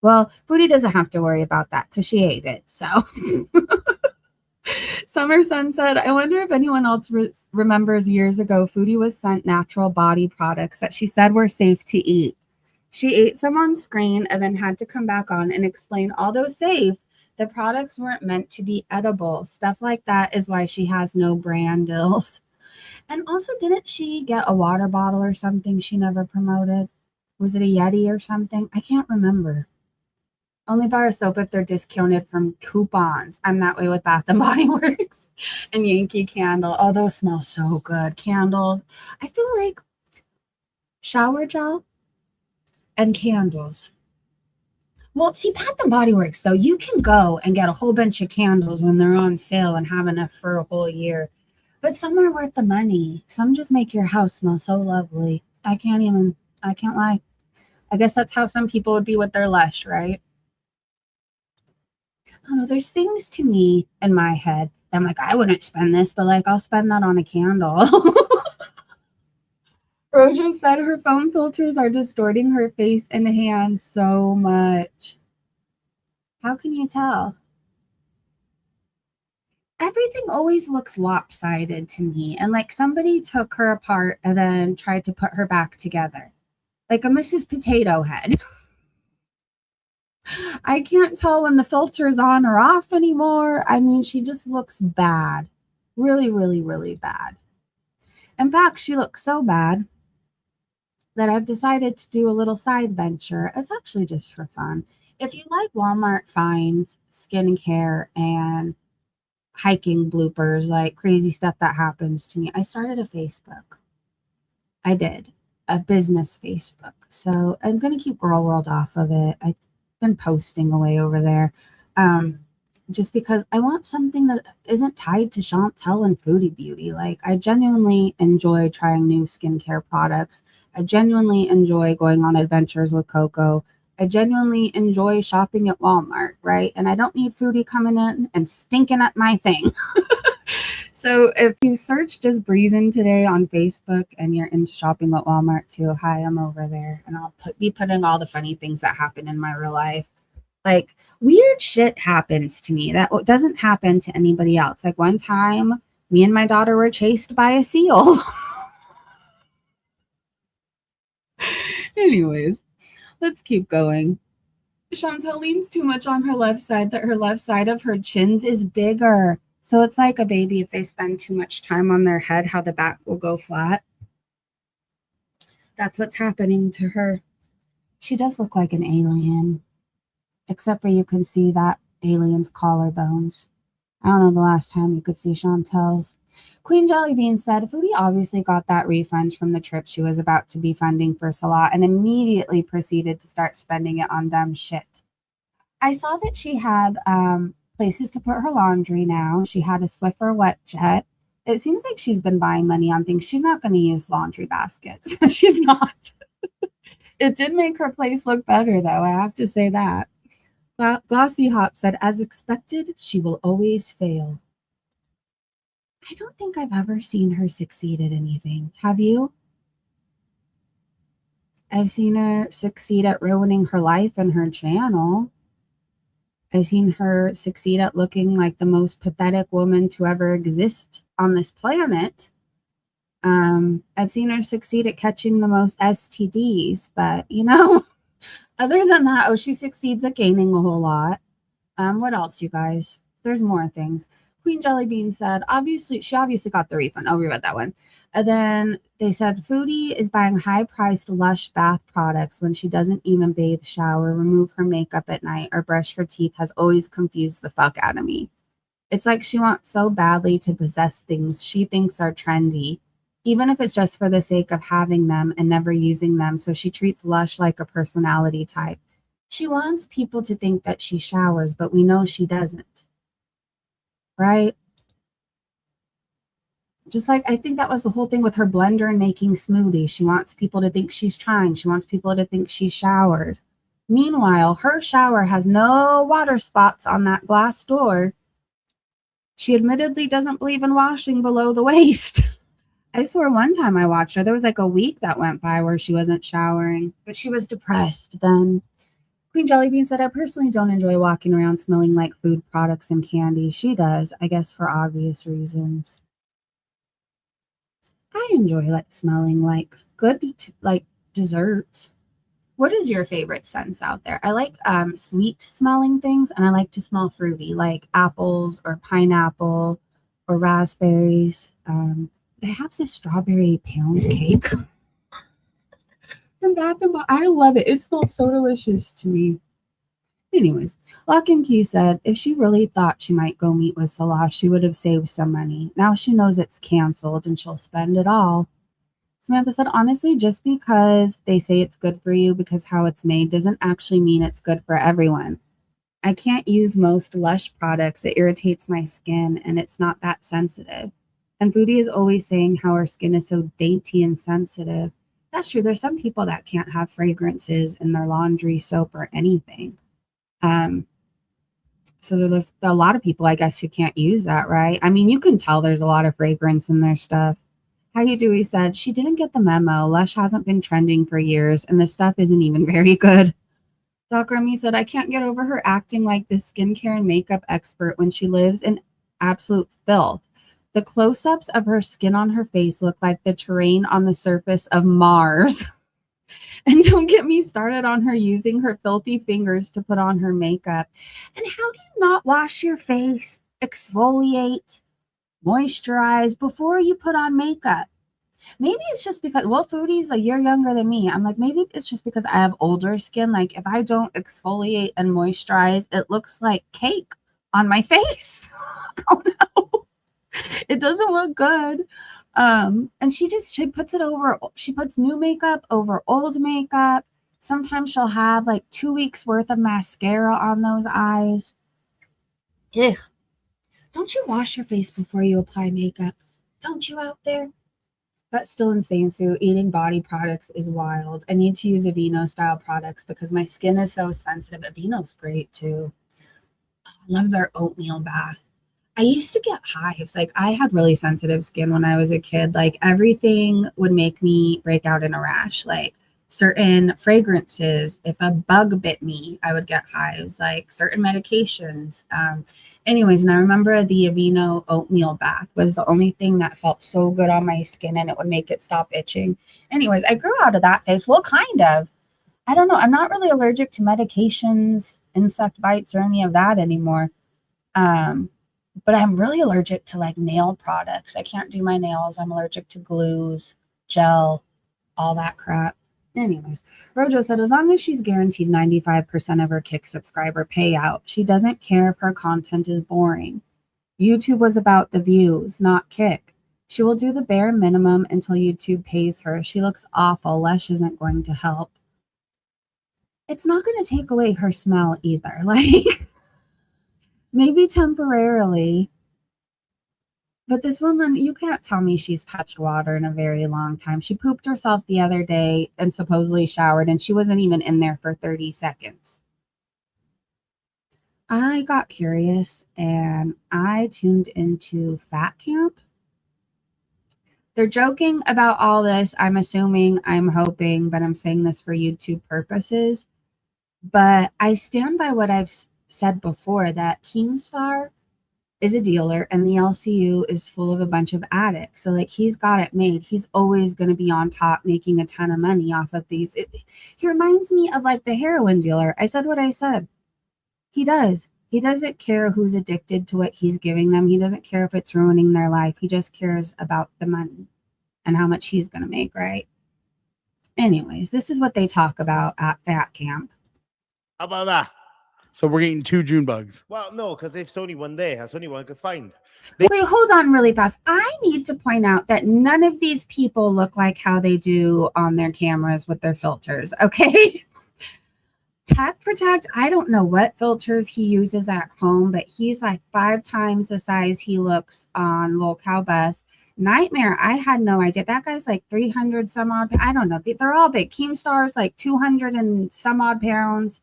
Well, Foodie doesn't have to worry about that because she ate it. So Summer Sun said, I wonder if anyone else remembers years ago, Foodie was sent natural body products that she said were safe to eat. She ate some on screen and then had to come back on and explain, although safe, the products weren't meant to be edible. Stuff like that is why she has no brand deals. And also, didn't she get a water bottle or something she never promoted? Was it a Yeti or something? I can't remember. Only bar soap if they're discounted from coupons. I'm that way with Bath and Body Works and Yankee Candle. Oh, those smell so good. Candles. I feel like shower gel and candles. Well, see, Bath and Body Works, though, you can go and get a whole bunch of candles when they're on sale and have enough for a whole year. But some are worth the money. Some just make your house smell so lovely. I can't lie. I guess that's how some people would be with their Lush, right? I don't know. There's things to me in my head that I'm like, I wouldn't spend this, but like, I'll spend that on a candle. Rojo said her foam filters are distorting her face and hands so much. How can you tell? Everything always looks lopsided to me. And like somebody took her apart and then tried to put her back together. Like a Mrs. Potato Head. I can't tell when the filter's on or off anymore. I mean, she just looks bad. Really, really, really bad. In fact, she looks so bad that I've decided to do a little side venture. It's actually just for fun. If you like Walmart finds, skincare, and hiking bloopers, like crazy stuff that happens to me, I started a Facebook. I did. A business Facebook. So I'm going to keep Girl World off of it. I've been posting away over there. Just because I want something that isn't tied to Chantel and Foodie Beauty. Like, I genuinely enjoy trying new skincare products. I genuinely enjoy going on adventures with Coco. I genuinely enjoy shopping at Walmart, right? And I don't need Foodie coming in and stinking at my thing. So if you search just Breezin' today on Facebook and you're into shopping at Walmart too, hi, I'm over there. And I'll be putting all the funny things that happen in my real life. Like, weird shit happens to me that doesn't happen to anybody else. Like, one time, me and my daughter were chased by a seal. Anyways, let's keep going. Chantel leans too much on her left side that her left side of her chins is bigger. So it's like a baby if they spend too much time on their head, how the back will go flat. That's what's happening to her. She does look like an alien. Except for you can see that alien's collarbones. I don't know the last time you could see Chantel's. Queen Jellybean said, Foodie obviously got that refund from the trip she was about to be funding for Salah and immediately proceeded to start spending it on dumb shit. I saw that she had places to put her laundry now. She had a Swiffer wet jet. It seems like she's been buying money on things. She's not going to use laundry baskets. She's not. It did make her place look better, though. I have to say that. Glossy Hop said, as expected, she will always fail. I don't think I've ever seen her succeed at anything. Have you? I've seen her succeed at ruining her life and her channel. I've seen her succeed at looking like the most pathetic woman to ever exist on this planet. I've seen her succeed at catching the most STDs, but other than that, she succeeds at gaining a whole lot. What else, you guys? There's more things. Queen Jellybean said, she obviously got the refund. Oh, we read that one. And then they said, Foodie is buying high-priced Lush bath products when she doesn't even bathe, shower, remove her makeup at night, or brush her teeth has always confused the fuck out of me. It's like she wants so badly to possess things she thinks are trendy, even if it's just for the sake of having them and never using them, so she treats Lush like a personality type. She wants people to think that she showers, but we know she doesn't. Right? Just like I think that was the whole thing with her blender and making smoothies. She wants people to think she's trying. She wants people to think she showered. Meanwhile, her shower has no water spots on that glass door. She admittedly doesn't believe in washing below the waist. I swear one time I watched her, there was like a week that went by where she wasn't showering, but she was depressed then. Queen Jellybean said, I personally don't enjoy walking around smelling like food products and candy. She does, I guess for obvious reasons. I enjoy smelling like good dessert. What is your favorite scents out there? I like sweet smelling things, and I like to smell fruity, like apples or pineapple or raspberries. They have this strawberry pound cake from Bath and Body. I love it. It smells so delicious to me. Anyways, Lock and Key said if she really thought she might go meet with Salah, she would have saved some money. Now she knows it's canceled and she'll spend it all. Samantha said, honestly, just because they say it's good for you because how it's made doesn't actually mean it's good for everyone. I can't use most Lush products. It irritates my skin and it's not that sensitive. And Foodie is always saying how her skin is so dainty and sensitive. That's true. There's some people that can't have fragrances in their laundry, soap, or anything. So there's a lot of people, I guess, who can't use that, right? I mean, you can tell there's a lot of fragrance in their stuff. How you do? He said, she didn't get the memo. Lush hasn't been trending for years, and the stuff isn't even very good. Doc Remy said, I can't get over her acting like this skincare and makeup expert when she lives in absolute filth. The close-ups of her skin on her face look like the terrain on the surface of Mars. And don't get me started on her using her filthy fingers to put on her makeup. And how do you not wash your face, exfoliate, moisturize before you put on makeup? Maybe it's just because, Foodie's a year younger than me. I'm like, maybe it's just because I have older skin. Like, if I don't exfoliate and moisturize, it looks like cake on my face. Oh, no. It doesn't look good. And she puts it over, she puts new makeup over old makeup. Sometimes she'll have like 2 weeks worth of mascara on those eyes. Ugh. Don't you wash your face before you apply makeup? Don't you out there? That's still insane, Sue. Eating body products is wild. I need to use Aveeno style products because my skin is so sensitive. Aveeno's great too. I love their oatmeal bath. I used to get hives. Like, I had really sensitive skin when I was a kid. Like, everything would make me break out in a rash. Like, certain fragrances, if a bug bit me, I would get hives. Like, certain medications. Anyways, and I remember the Aveeno oatmeal bath was the only thing that felt so good on my skin, and it would make it stop itching. Anyways, I grew out of that phase. Well, kind of. I don't know. I'm not really allergic to medications, insect bites, or any of that anymore. But I'm really allergic to like nail products. I can't do my nails. I'm allergic to glues, gel, all that crap. Anyways, Rojo said, as long as she's guaranteed 95% of her Kick subscriber payout, she doesn't care if her content is boring. YouTube was about the views, not Kick. She will do the bare minimum until YouTube pays her. She looks awful. Lush isn't going to help. It's not going to take away her smell either. Like, maybe temporarily. But this woman, you can't tell me she's touched water in a very long time. She pooped herself the other day and supposedly showered, and she wasn't even in there for 30 seconds. I got curious and I tuned into Fat Camp. They're joking about all this. I'm assuming, I'm hoping, but I'm saying this for YouTube purposes. But I stand by what I've said before, that Keemstar is a dealer and the LCU is full of a bunch of addicts. So like he's got it made. He's always going to be on top, making a ton of money off of these. He reminds me of like the heroin dealer. I said what I said. He does. He doesn't care who's addicted to what he's giving them. He doesn't care if it's ruining their life. He just cares about the money and how much he's going to make, right? Anyways, this is what they talk about at Fat Camp. How about that? So we're getting 2 June bugs. Well, no, because if it's only one day, that's only one I could find. Wait, hold on really fast. I need to point out that none of these people look like how they do on their cameras with their filters, okay? Tech Protect, I don't know what filters he uses at home, but he's like 5 times the size he looks on Lil Cow Bus. Nightmare, I had no idea. That guy's like 300 some odd. I don't know. They're all big. Keemstar's like 200 and some odd pounds.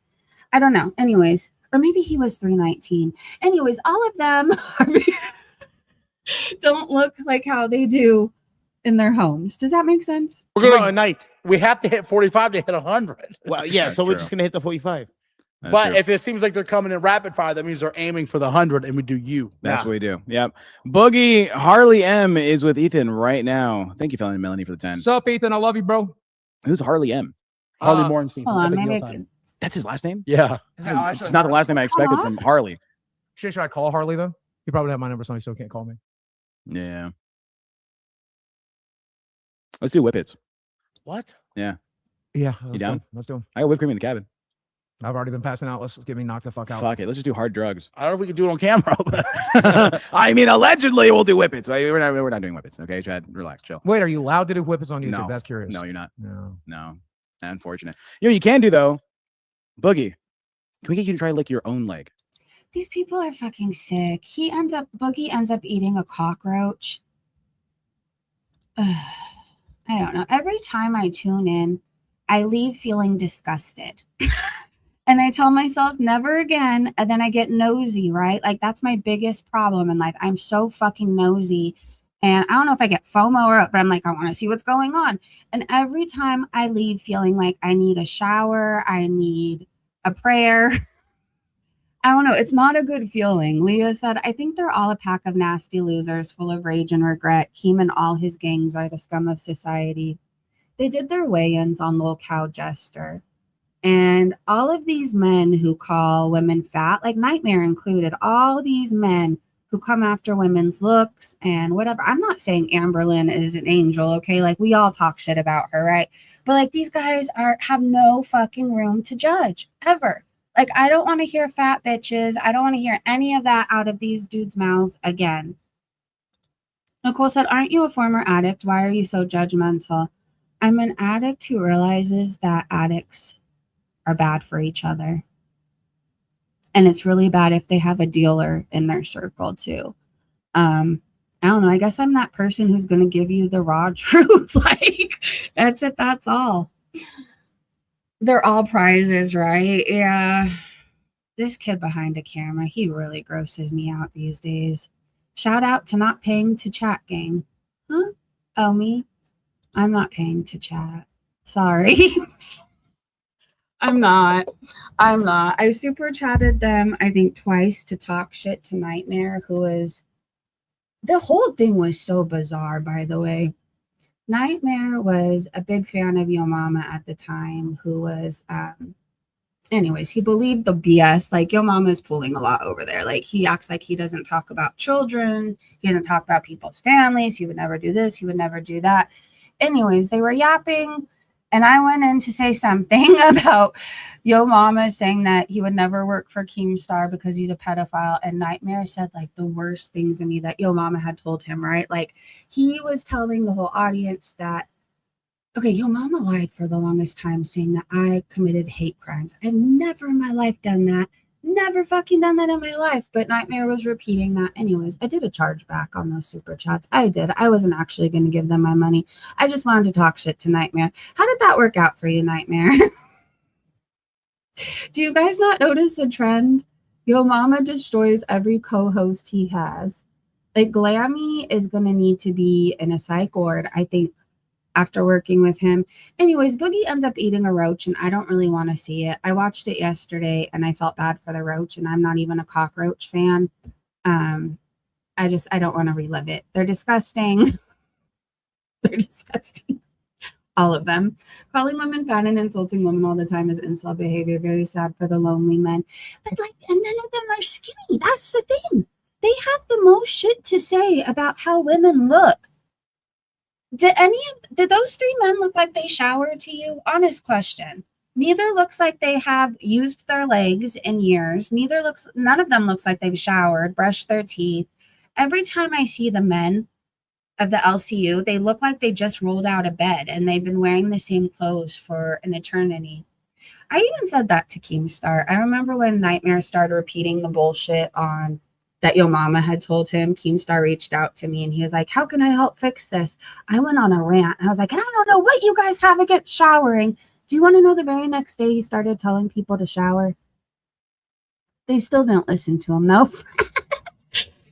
I don't know. Anyways, or maybe he was 319. Anyways, all of them don't look like how they do in their homes. Does that make sense? We're Tomorrow gonna night. we have to hit 45 to hit 100. Well, yeah, That's so we're true. just going to hit the 45. That's But true. if it seems like they're coming in rapid fire, that means they're aiming for the 100, and we do you. That's Yeah. what we do. Yep. Boogie Harley M is with Ethan right now. Thank you, Felony Melanie, for the 10. What's up, Ethan? I love you, bro. Who's Harley M? Harley Uh, Morenstein. Hold on, Epic maybe Meal I Time. can. That's his last name? Yeah. It's not the last name I expected from Harley. Should I call Harley though? You probably have my number, so he still can't call me. Yeah. Let's do whippets. What? Yeah, let's down? do 'em. Let's do 'em. I got whipped cream in the cabin. I've already been passing out. Let's get me knocked the fuck out. Fuck it. Let's just do hard drugs. I don't know if we can do it on camera. But I mean, allegedly we'll do whippets. We're not doing whippets. Okay, Chad, relax, chill. Wait, are you allowed to do whippets on YouTube? No. That's curious. No, you're not. No. No. Unfortunate. You know what you can do though? Boogie. Can we get you to try to lick your own leg? These people are fucking sick. Boogie ends up eating a cockroach. I don't know. Every time I tune in, I leave feeling disgusted. And I tell myself never again. And then I get nosy, right? Like that's my biggest problem in life. I'm so fucking nosy. And I don't know if I get FOMO or, but I'm like, I want to see what's going on. And every time I leave feeling like I need a shower, I need a prayer. I don't know. It's not a good feeling. Leah said, I think they're all a pack of nasty losers full of rage and regret. Keem and all his gangs are the scum of society. They did their weigh-ins on Lil Cow Jester. And all of these men who call women fat, like Nightmare included, all these men who come after women's looks and whatever. I'm not saying Amberlynn is an angel, okay? Like we all talk shit about her, right? But like these guys have no fucking room to judge ever. Like I don't want to hear fat bitches. I don't want to hear any of that out of these dudes' mouths again. Nicole said, aren't you a former addict? Why are you so judgmental? I'm an addict who realizes that addicts are bad for each other. And it's really bad if they have a dealer in their circle too. I don't know. I guess I'm that person who's going to give you the raw truth. Like, that's it. That's all. They're all prizes, right? Yeah. This kid behind a camera, he really grosses me out these days. Shout out to not paying to chat, gang. Huh? Oh, me? I'm not paying to chat. Sorry. I'm not. I super chatted them, I think, twice to talk shit to Nightmare, who was... The whole thing was so bizarre, by the way. Nightmare was a big fan of Yo Mama at the time, who was... anyways, he believed the BS. Like, Yo Mama's pulling a lot over there. Like, he acts like he doesn't talk about children. He doesn't talk about people's families. He would never do this. He would never do that. Anyways, they were yapping. And I went in to say something about Yo Mama saying that he would never work for Keemstar because he's a pedophile. And Nightmare said like the worst things to me that Yo Mama had told him, right? Like he was telling the whole audience that, okay, Yo Mama lied for the longest time saying that I committed hate crimes. I've never in my life done that. Never fucking done that in my life. But Nightmare was repeating that. Anyways, I did a charge back on those super chats. I did. I wasn't actually going to give them my money. I just wanted to talk shit to Nightmare. How did that work out for you, Nightmare? Do you guys not notice the trend? Yo Mama destroys every co-host he has. Like, Glammy is going to need to be in a psych ward, I think, after working with him. Anyways, Boogie ends up eating a roach, and I don't really want to see it. I watched it yesterday, and I felt bad for the roach, and I'm not even a cockroach fan. I don't want to relive it. They're disgusting. They're disgusting. All of them. Calling women fat and insulting women all the time is insult behavior. Very sad for the lonely men. But like, and none of them are skinny. That's the thing. They have the most shit to say about how women look. Did those three men look like they showered to you? Honest question. Neither looks like they have used their legs in years. None of them looks like they've showered, brushed their teeth. Every time I see the men of the LCU, they look like they just rolled out of bed and they've been wearing the same clothes for an eternity. I even said that to Keemstar. I remember when Nightmare started repeating the bullshit on that Yo Mama had told him. Keemstar reached out to me and he was like, how can I help fix this? I went on a rant and I was like, and I don't know what you guys have against showering. Do you want to know the very next day he started telling people to shower? They still didn't listen to him, though.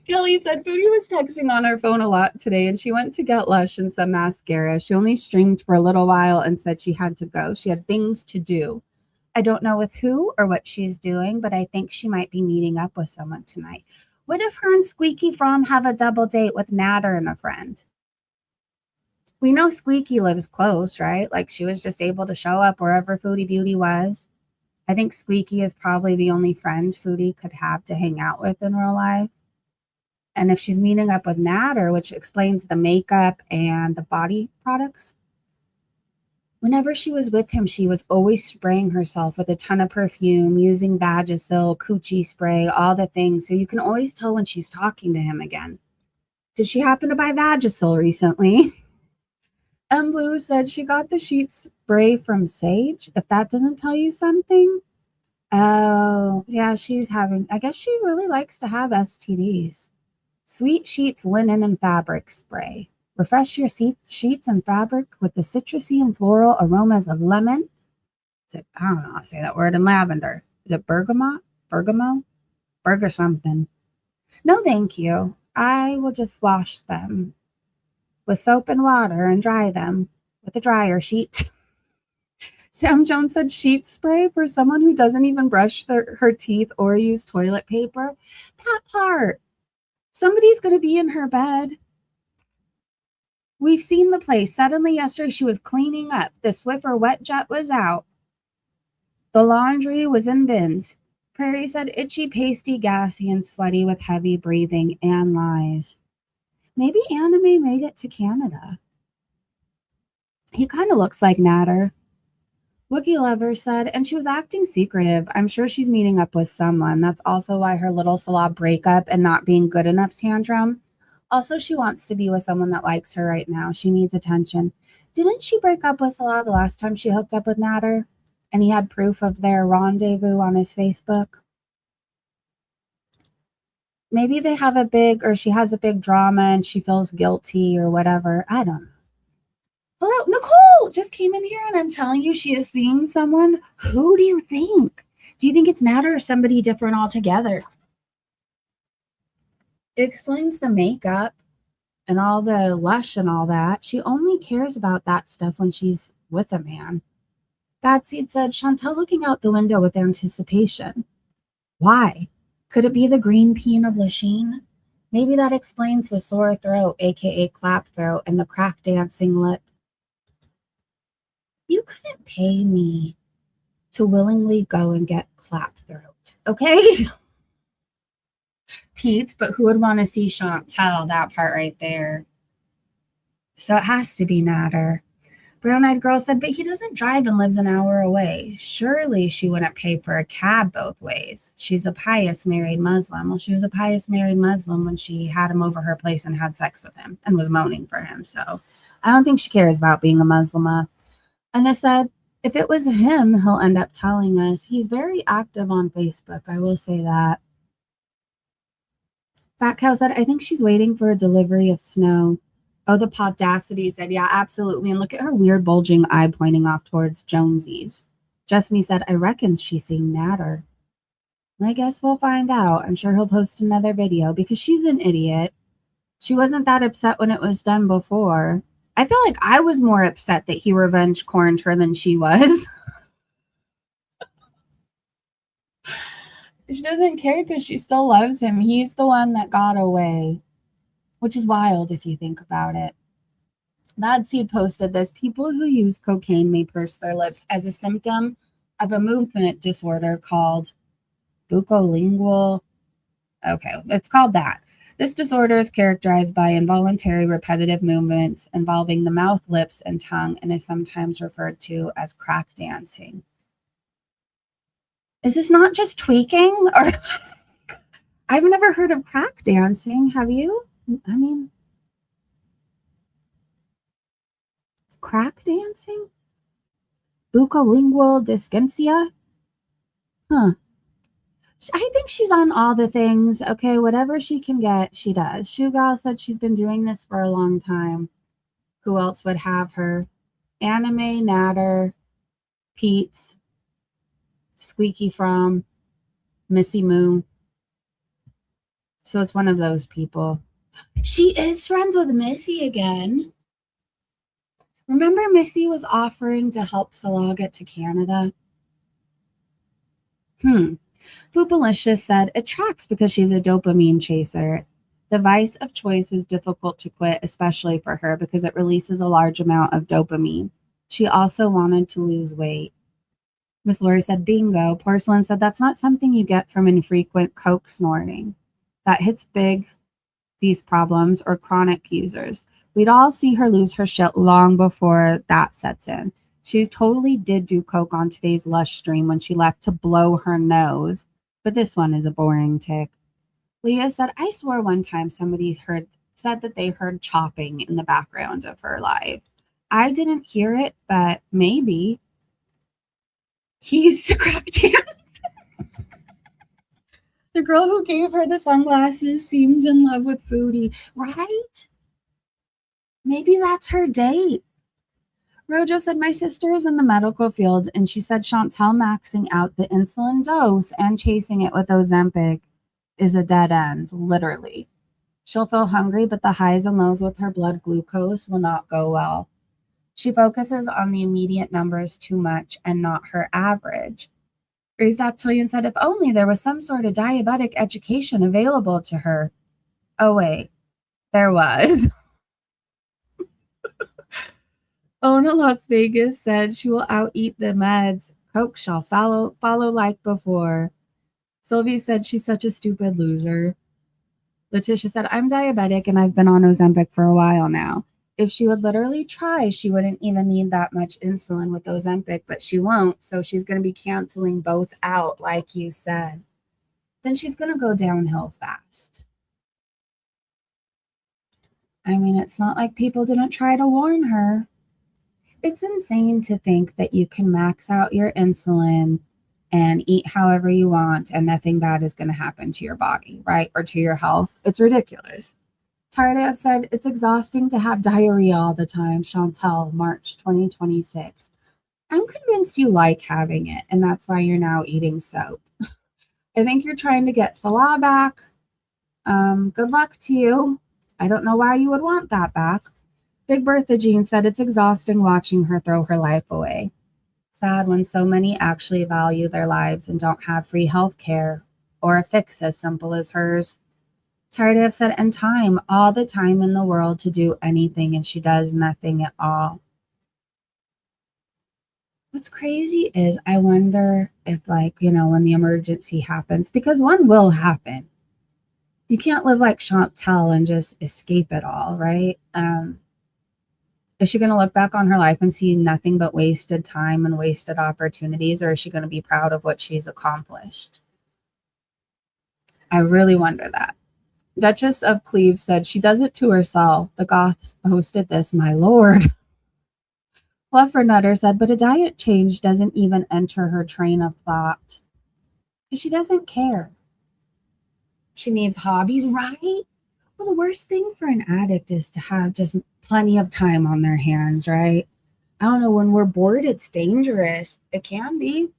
Kelly said Foodie was texting on her phone a lot today and she went to get Lush and some mascara. She only streamed for a little while and said she had to go. She had things to do. I don't know with who or what she's doing, but I think she might be meeting up with someone tonight. What if her and Squeaky Fromm have a double date with Natter and a friend? We know Squeaky lives close, right? Like, she was just able to show up wherever Foodie Beauty was. I think Squeaky is probably the only friend Foodie could have to hang out with in real life. And if she's meeting up with Natter, which explains the makeup and the body products, whenever she was with him, she was always spraying herself with a ton of perfume, using Vagisil, coochie spray, all the things. So you can always tell when she's talking to him again. Did she happen to buy Vagisil recently? M. Blue said she got the sheet spray from Sage. If that doesn't tell you something. Oh, yeah, I guess she really likes to have STDs. Sweet Sheets Linen and Fabric Spray. Refresh your sheets and fabric with the citrusy and floral aromas of lemon. I don't know how to say that word, and lavender. Is it bergamot? Bergamo? Burger something. No, thank you. I will just wash them with soap and water and dry them with a dryer sheet. Sam Jones said sheet spray for someone who doesn't even brush her teeth or use toilet paper. That part. Somebody's going to be in her bed. We've seen the place. Suddenly yesterday she was cleaning up. The Swiffer wet jet was out. The laundry was in bins. Prairie said itchy, pasty, gassy, and sweaty with heavy breathing and lies. Maybe Anime made it to Canada. He kind of looks like Natter. Wookie Lover said, and she was acting secretive. I'm sure she's meeting up with someone. That's also why her little slob breakup and not being good enough tantrum. Also, she wants to be with someone that likes her right now. She needs attention. Didn't she break up with Slob the last time she hooked up with Natter? And he had proof of their rendezvous on his Facebook? Maybe they have she has a big drama and she feels guilty or whatever. I don't know. Hello, Nicole just came in here and I'm telling you she is seeing someone. Who do you think? Do you think it's Natter or somebody different altogether? It explains the makeup and all the Lush and all that. She only cares about that stuff when she's with a man. Bad Seed said, Chantel looking out the window with anticipation. Why? Could it be the green peen of Lachine? Maybe that explains the sore throat, aka clap throat, and the crack dancing lip. You couldn't pay me to willingly go and get clap throat, okay? Pete's, but who would want to see Chantel, that part right there? So it has to be Natter. Brown-eyed girl said, but he doesn't drive and lives an hour away. Surely she wouldn't pay for a cab both ways. She's a pious married Muslim. Well, she was a pious married Muslim when she had him over her place and had sex with him and was moaning for him. So I don't think she cares about being a Muslimah. Anna said, if it was him, he'll end up telling us. He's very active on Facebook. I will say that. Fat Cow said, I think she's waiting for a delivery of snow. Oh, the Podacity said, yeah, absolutely. And look at her weird bulging eye pointing off towards Jonesy's. Jessamy said, I reckon she's seeing Natter. I guess we'll find out. I'm sure he'll post another video because she's an idiot. She wasn't that upset when it was done before. I feel like I was more upset that he revenge corned her than she was. She doesn't care because she still loves him. He's the one that got away, which is wild if you think about it. Mad Seed posted this. People who use cocaine may purse their lips as a symptom of a movement disorder called bucolingual. Okay, it's called that. This disorder is characterized by involuntary repetitive movements involving the mouth, lips, and tongue, and is sometimes referred to as crack dancing. Is this not just tweaking? Or I've never heard of crack dancing. Have you? I mean, crack dancing? Bucolingual dyskinesia? Huh. I think she's on all the things. Okay, whatever she can get, she does. Shoe Girl said she's been doing this for a long time. Who else would have her? Anime, Natter, Pete's, Squeaky From, Missy Moo. So it's one of those people. She is friends with Missy again. Remember Missy was offering to help Salah get to Canada? Poopalicious said it tracks because she's a dopamine chaser. The vice of choice is difficult to quit, especially for her, because it releases a large amount of dopamine. She also wanted to lose weight. Miss Lori said, bingo. Porcelain said, that's not something you get from infrequent coke snorting. That hits big, these problems, or chronic users. We'd all see her lose her shit long before that sets in. She totally did do coke on today's Lush stream when she left to blow her nose. But this one is a boring tick. Leah said, I swore one time somebody said that they heard chopping in the background of her live. I didn't hear it, but maybe. He used to crack dance. The girl who gave her the sunglasses seems in love with Foodie, right? Maybe that's her date. Rojo said, my sister is in the medical field, and she said Chantel maxing out the insulin dose and chasing it with Ozempic is a dead end, literally. She'll feel hungry, but the highs and lows with her blood glucose will not go well. She focuses on the immediate numbers too much and not her average. Raised Octillion said, if only there was some sort of diabetic education available to her. Oh, wait, there was. Ona Las Vegas said she will out-eat the meds. Coke shall follow like before. Sylvie said she's such a stupid loser. Letitia said, I'm diabetic and I've been on Ozempic for a while now. If she would literally try, she wouldn't even need that much insulin with Ozempic, but she won't, so she's going to be canceling both out, like you said. Then she's going to go downhill fast. I mean, it's not like people didn't try to warn her. It's insane to think that you can max out your insulin and eat however you want and nothing bad is going to happen to your body, right? Or to your health. It's ridiculous. Tardive said, it's exhausting to have diarrhea all the time. Chantel, March 2026. I'm convinced you like having it, and that's why you're now eating soap. I think you're trying to get Salah back. Good luck to you. I don't know why you would want that back. Big Bertha Jean said, it's exhausting watching her throw her life away. Sad when so many actually value their lives and don't have free health care or a fix as simple as hers. Tardive said, and time, all the time in the world to do anything, and she does nothing at all. What's crazy is I wonder if, like, when the emergency happens, because one will happen. You can't live like Chantel and just escape it all, right? Is she going to look back on her life and see nothing but wasted time and wasted opportunities, or is she going to be proud of what she's accomplished? I really wonder that. Duchess of Cleves said she does it to herself. The Goths posted this, my lord. Fluffernutter said, but a diet change doesn't even enter her train of thought. She doesn't care. She needs hobbies, right? Well, the worst thing for an addict is to have just plenty of time on their hands, right? I don't know, when we're bored, it's dangerous. It can be.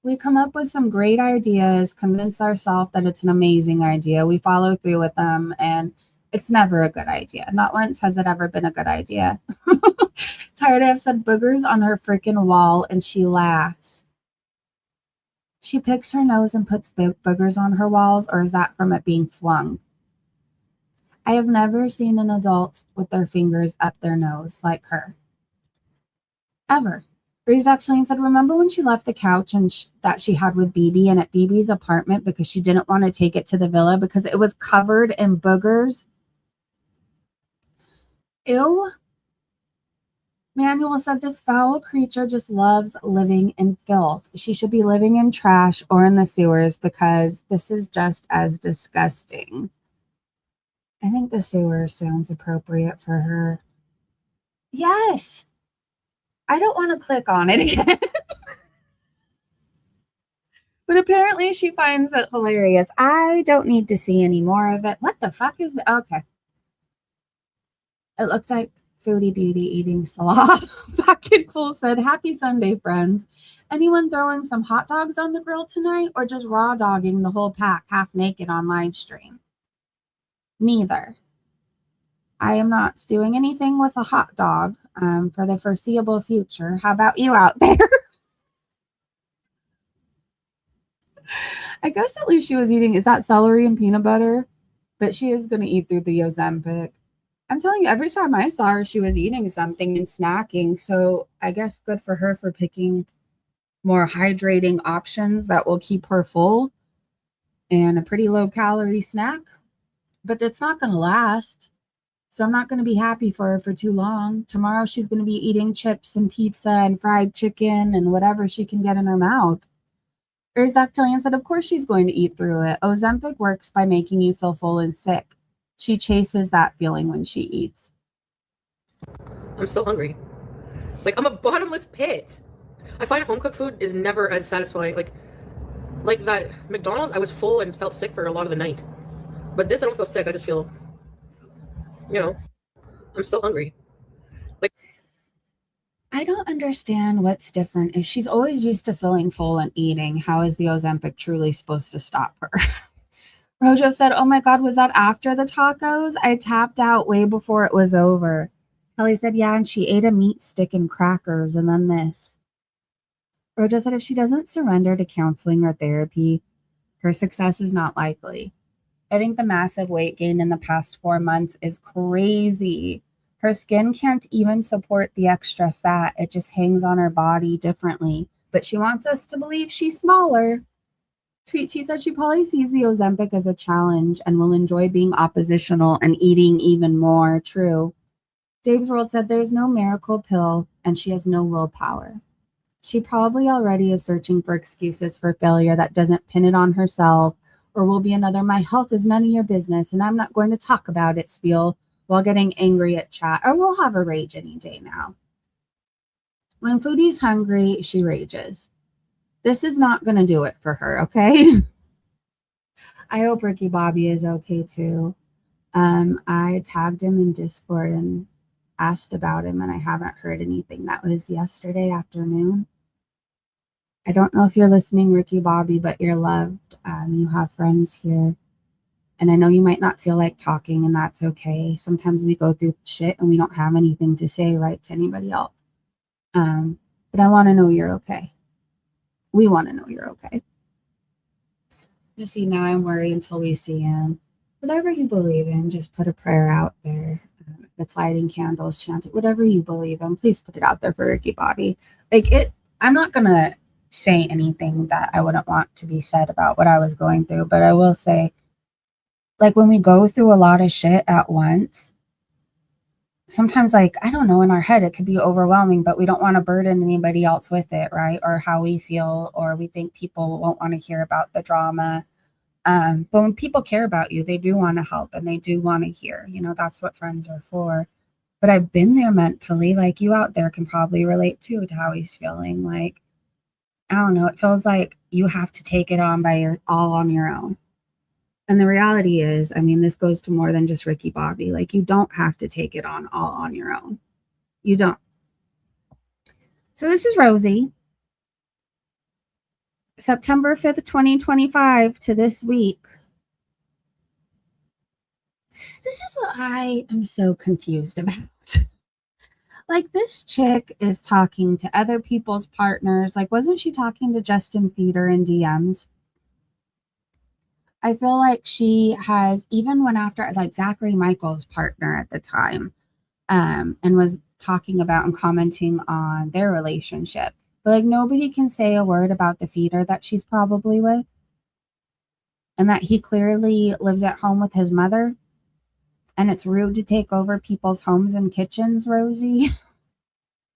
We come up with some great ideas, convince ourselves that it's an amazing idea. We follow through with them, and It's never a good idea. Not once has it ever been a good idea. Tired have said boogers on her freaking wall, and she laughs. She picks her nose and puts boogers on her walls, or is that from it being flung? I have never seen an adult with their fingers up their nose like her. Ever. Raised actually said, remember when she left the couch and that she had with BB and at BB's apartment because she didn't want to take it to the villa because it was covered in boogers? Ew. Manuel said this foul creature just loves living in filth. She should be living in trash or in the sewers because this is just as disgusting. I think the sewer sounds appropriate for her. Yes. I don't want to click on it again. But apparently she finds it hilarious. I don't need to see any more of it. What the fuck is it? Okay. It looked like Foodie Beauty eating slaw. Fucking cool said, happy Sunday, friends. Anyone throwing some hot dogs on the grill tonight or just raw dogging the whole pack half naked on live stream? Neither. I am not doing anything with a hot dog for the foreseeable future. How about you out there? I guess at least she was eating, is that celery and peanut butter? But she is going to eat through the Ozempic. I'm telling you, every time I saw her, she was eating something and snacking. So I guess good for her for picking more hydrating options that will keep her full and a pretty low calorie snack. But it's not going to last. So I'm not going to be happy for her for too long. Tomorrow she's going to be eating chips and pizza and fried chicken and whatever she can get in her mouth. Here's Dactylian said, of course she's going to eat through it. Ozempic works by making you feel full and sick. She chases that feeling when she eats. I'm still hungry. Like, I'm a bottomless pit. I find home cooked food is never as satisfying. Like that McDonald's, I was full and felt sick for a lot of the night. But this, I don't feel sick. I just feel, I'm still hungry. I don't understand what's different. If she's always used to feeling full and eating, how is the Ozempic truly supposed to stop her? Rojo said, oh my God, was that after the tacos? I tapped out way before it was over. Kelly said, yeah, and she ate a meat stick and crackers and then this. Rojo said, if she doesn't surrender to counseling or therapy, her success is not likely. I think the massive weight gain in the past 4 months is crazy. Her skin can't even support the extra fat. It just hangs on her body differently. But she wants us to believe she's smaller. She said she probably sees the Ozempic as a challenge and will enjoy being oppositional and eating even more. True. Dave's World said there's no miracle pill and she has no willpower. She probably already is searching for excuses for failure that doesn't pin it on herself or will be another my health is none of your business and I'm not going to talk about it spiel while getting angry at chat, or we'll have a rage any day now. When Foodie's hungry, she rages. This is not going to do it for her, okay? I hope Ricky Bobby is okay too. I tagged him in Discord and asked about him, and I haven't heard anything. That was yesterday afternoon. I don't know if you're listening, Ricky Bobby, but you're loved. You have friends here. And I know you might not feel like talking, and that's okay. Sometimes we go through shit and we don't have anything to say right to anybody else. But I want to know you're okay. We want to know you're okay. You see, now I'm worried until we see him. Whatever you believe in, just put a prayer out there. If it's lighting candles, chant it, whatever you believe in, please put it out there for Ricky Bobby. I'm not going to say anything that I wouldn't want to be said about what I was going through, but I will say, when we go through a lot of shit at once, sometimes, I don't know, in our head, it could be overwhelming, but we don't want to burden anybody else with it, right? Or how we feel, or we think people won't want to hear about the drama. But when people care about you, they do want to help and they do want to hear, that's what friends are for. But I've been there mentally, you out there can probably relate too to how he's feeling. I don't know, it feels like you have to take it on all on your own. And the reality is, this goes to more than just Ricky Bobby. You don't have to take it on all on your own. You don't. So this is Rosie. September 5th, 2025 to this week. This is what I am so confused about. Like, this chick is talking to other people's partners. Like, wasn't she talking to Justin Feeder in DMs? I feel like she has even went after like Zachary Michael's partner at the time, and was talking about and commenting on their relationship. But like, nobody can say a word about the feeder that she's probably with, and that he clearly lives at home with his mother. And it's rude to take over people's homes and kitchens, Rosie.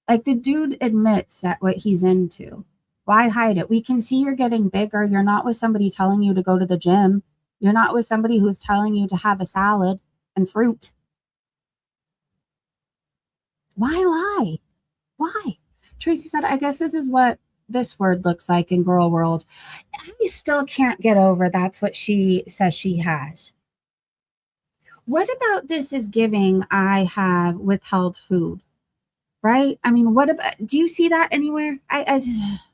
Like, the dude admits that what he's into. Why hide it? We can see you're getting bigger. You're not with somebody telling you to go to the gym. You're not with somebody who's telling you to have a salad and fruit. Why lie? Why? Tracy said, I guess this is what this word looks like in girl world. I still can't get over that's what she says she has. What about this is giving I have withheld food? Right? I mean, what about, do you see that anywhere? I just,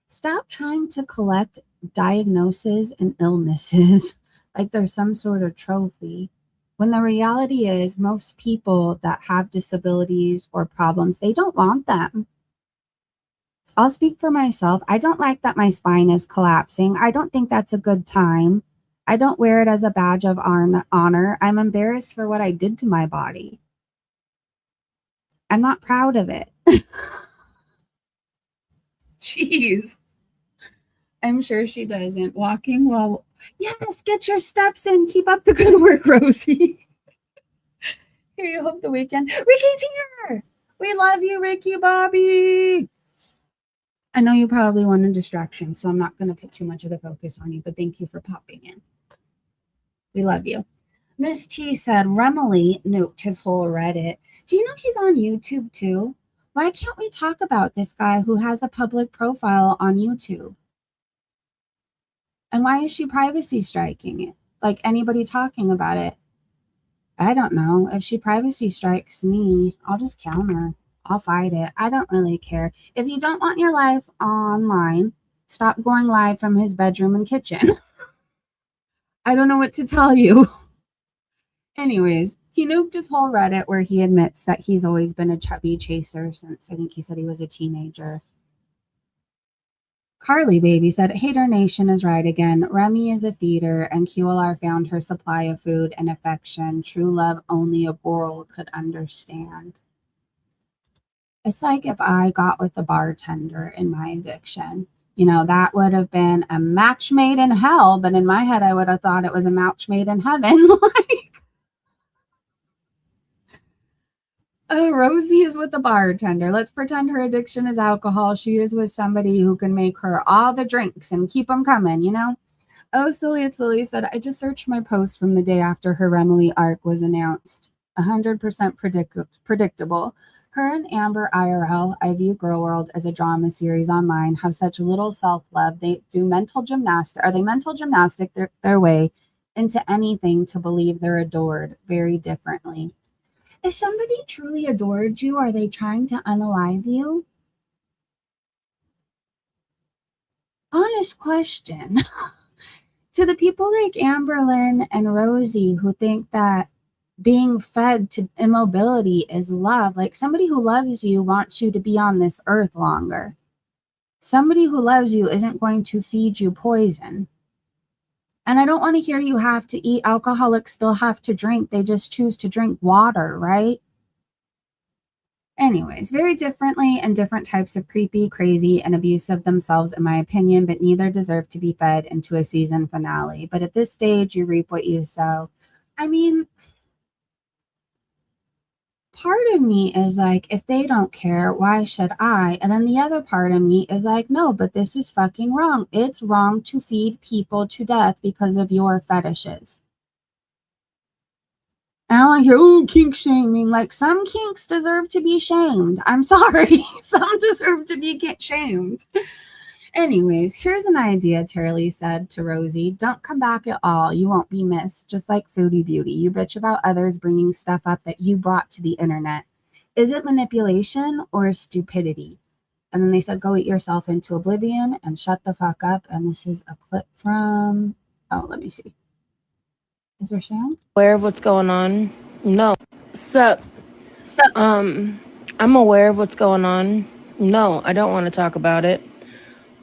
stop trying to collect diagnoses and illnesses like they're some sort of trophy. When the reality is most people that have disabilities or problems, they don't want them. I'll speak for myself. I don't like that my spine is collapsing. I don't think that's a good time. I don't wear it as a badge of honor. I'm embarrassed for what I did to my body. I'm not proud of it. Jeez. I'm sure she doesn't. Walking while, yes, get your steps in. Keep up the good work, Rosie. Hey, I hope the weekend. Ricky's here. We love you, Ricky Bobby. I know you probably want a distraction, so I'm not going to put too much of the focus on you, but thank you for popping in. We love you. Miss T said, Remily nuked his whole Reddit. Do you know he's on YouTube too? Why can't we talk about this guy who has a public profile on YouTube? And why is she privacy striking it? Like, anybody talking about it? I don't know. If she privacy strikes me, I'll just counter. I'll fight it. I don't really care. If you don't want your life online, stop going live from his bedroom and kitchen. I don't know what to tell you. Anyways, he nuked his whole Reddit where he admits that he's always been a chubby chaser since I think he said he was a teenager. Carly Baby said, Hater Nation is right again. Remy is a feeder, and QLR found her supply of food and affection. True love only a girl could understand. It's like if I got with the bartender in my addiction. You know, that would have been a match made in hell, but in my head, I would have thought it was a match made in heaven. Oh, Rosie is with the bartender. Let's pretend her addiction is alcohol. She is with somebody who can make her all the drinks and keep them coming, you know? Oh, Silly, it's Lily said, I just searched my post from the day after her Remily arc was announced. 100% predictable. Her and Amber IRL, I view Girl World as a drama series online, have such little self-love. They do mental gymnastics. Are they mental gymnastic their way into anything to believe they're adored very differently? If somebody truly adored you, are they trying to unalive you? Honest question. To the people like Amberlynn and Rosie who think that being fed to immobility is love, like somebody who loves you wants you to be on this earth longer. Somebody who loves you isn't going to feed you poison. And I don't want to hear you have to eat. Alcoholics still have to drink. They just choose to drink water, right? Anyways, very differently and different types of creepy, crazy, and abusive themselves, in my opinion, but neither deserve to be fed into a season finale. But at this stage, you reap what you sow. I mean, part of me is like, if they don't care, why should I? And then the other part of me is like, no, but this is fucking wrong. It's wrong to feed people to death because of your fetishes. I don't want to hear, oh, kink shaming. Like, some kinks deserve to be shamed. I'm sorry. Some deserve to be shamed. Anyways, here's an idea, Terry said to Rosie. Don't come back at all. You won't be missed. Just like Foodie Beauty. You bitch about others bringing stuff up that you brought to the internet. Is it manipulation or stupidity? And then they said, go eat yourself into oblivion and shut the fuck up. And this is a clip from, oh, let me see. Is there sound? Aware of what's going on? No. So, So, I'm aware of what's going on. No, I don't want to talk about it.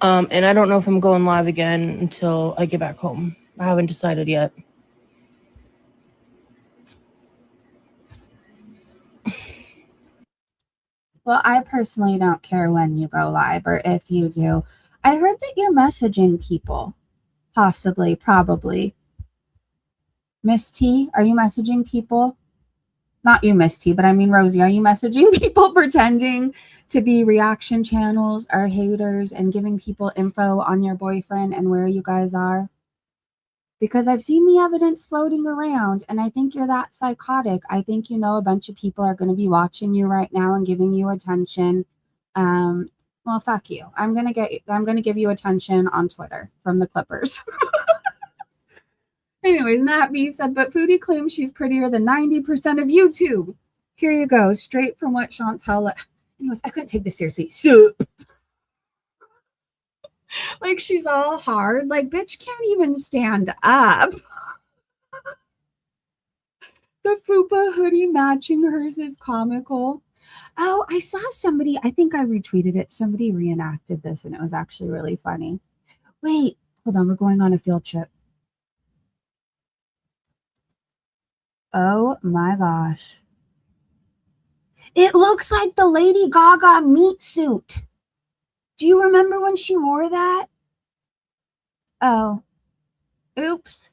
And I don't know if I'm going live again until I get back home. I haven't decided yet. well, I personally don't care when you go live or if you do. I heard that you're messaging people. Possibly, probably. Miss T, are you messaging people? Not you, Miss T, but I mean Rosie. Are you messaging people pretending to be reaction channels or haters and giving people info on your boyfriend and where you guys are? Because I've seen the evidence floating around, and I think you're that psychotic. I think you know a bunch of people are going to be watching you right now and giving you attention. Well, fuck you. I'm gonna give you attention on Twitter from the Clippers. Anyways, Nat B said, but Foodie claims she's prettier than 90% of YouTube. Here you go, straight from what Chantal. Anyways, I couldn't take this seriously. Soup. Like she's all hard. Like, bitch can't even stand up. The Fupa hoodie matching hers is comical. Oh, I saw somebody, I think I retweeted it. Somebody reenacted this and it was actually really funny. Wait, hold on. We're going on a field trip. Oh my gosh. It looks like the Lady Gaga meat suit. Do you remember when she wore that? Oh, oops.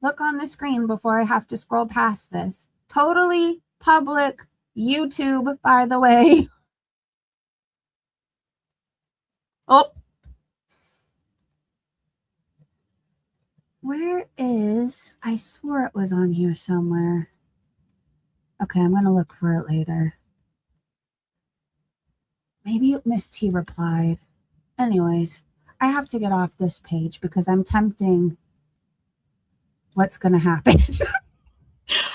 Look on the screen before I have to scroll past this. Totally public YouTube, by the way. Oh. Where is, I swore it was on here somewhere. Okay, I'm going to look for it later. Maybe Miss T replied. Anyways, I have to get off this page because I'm tempting what's going to happen.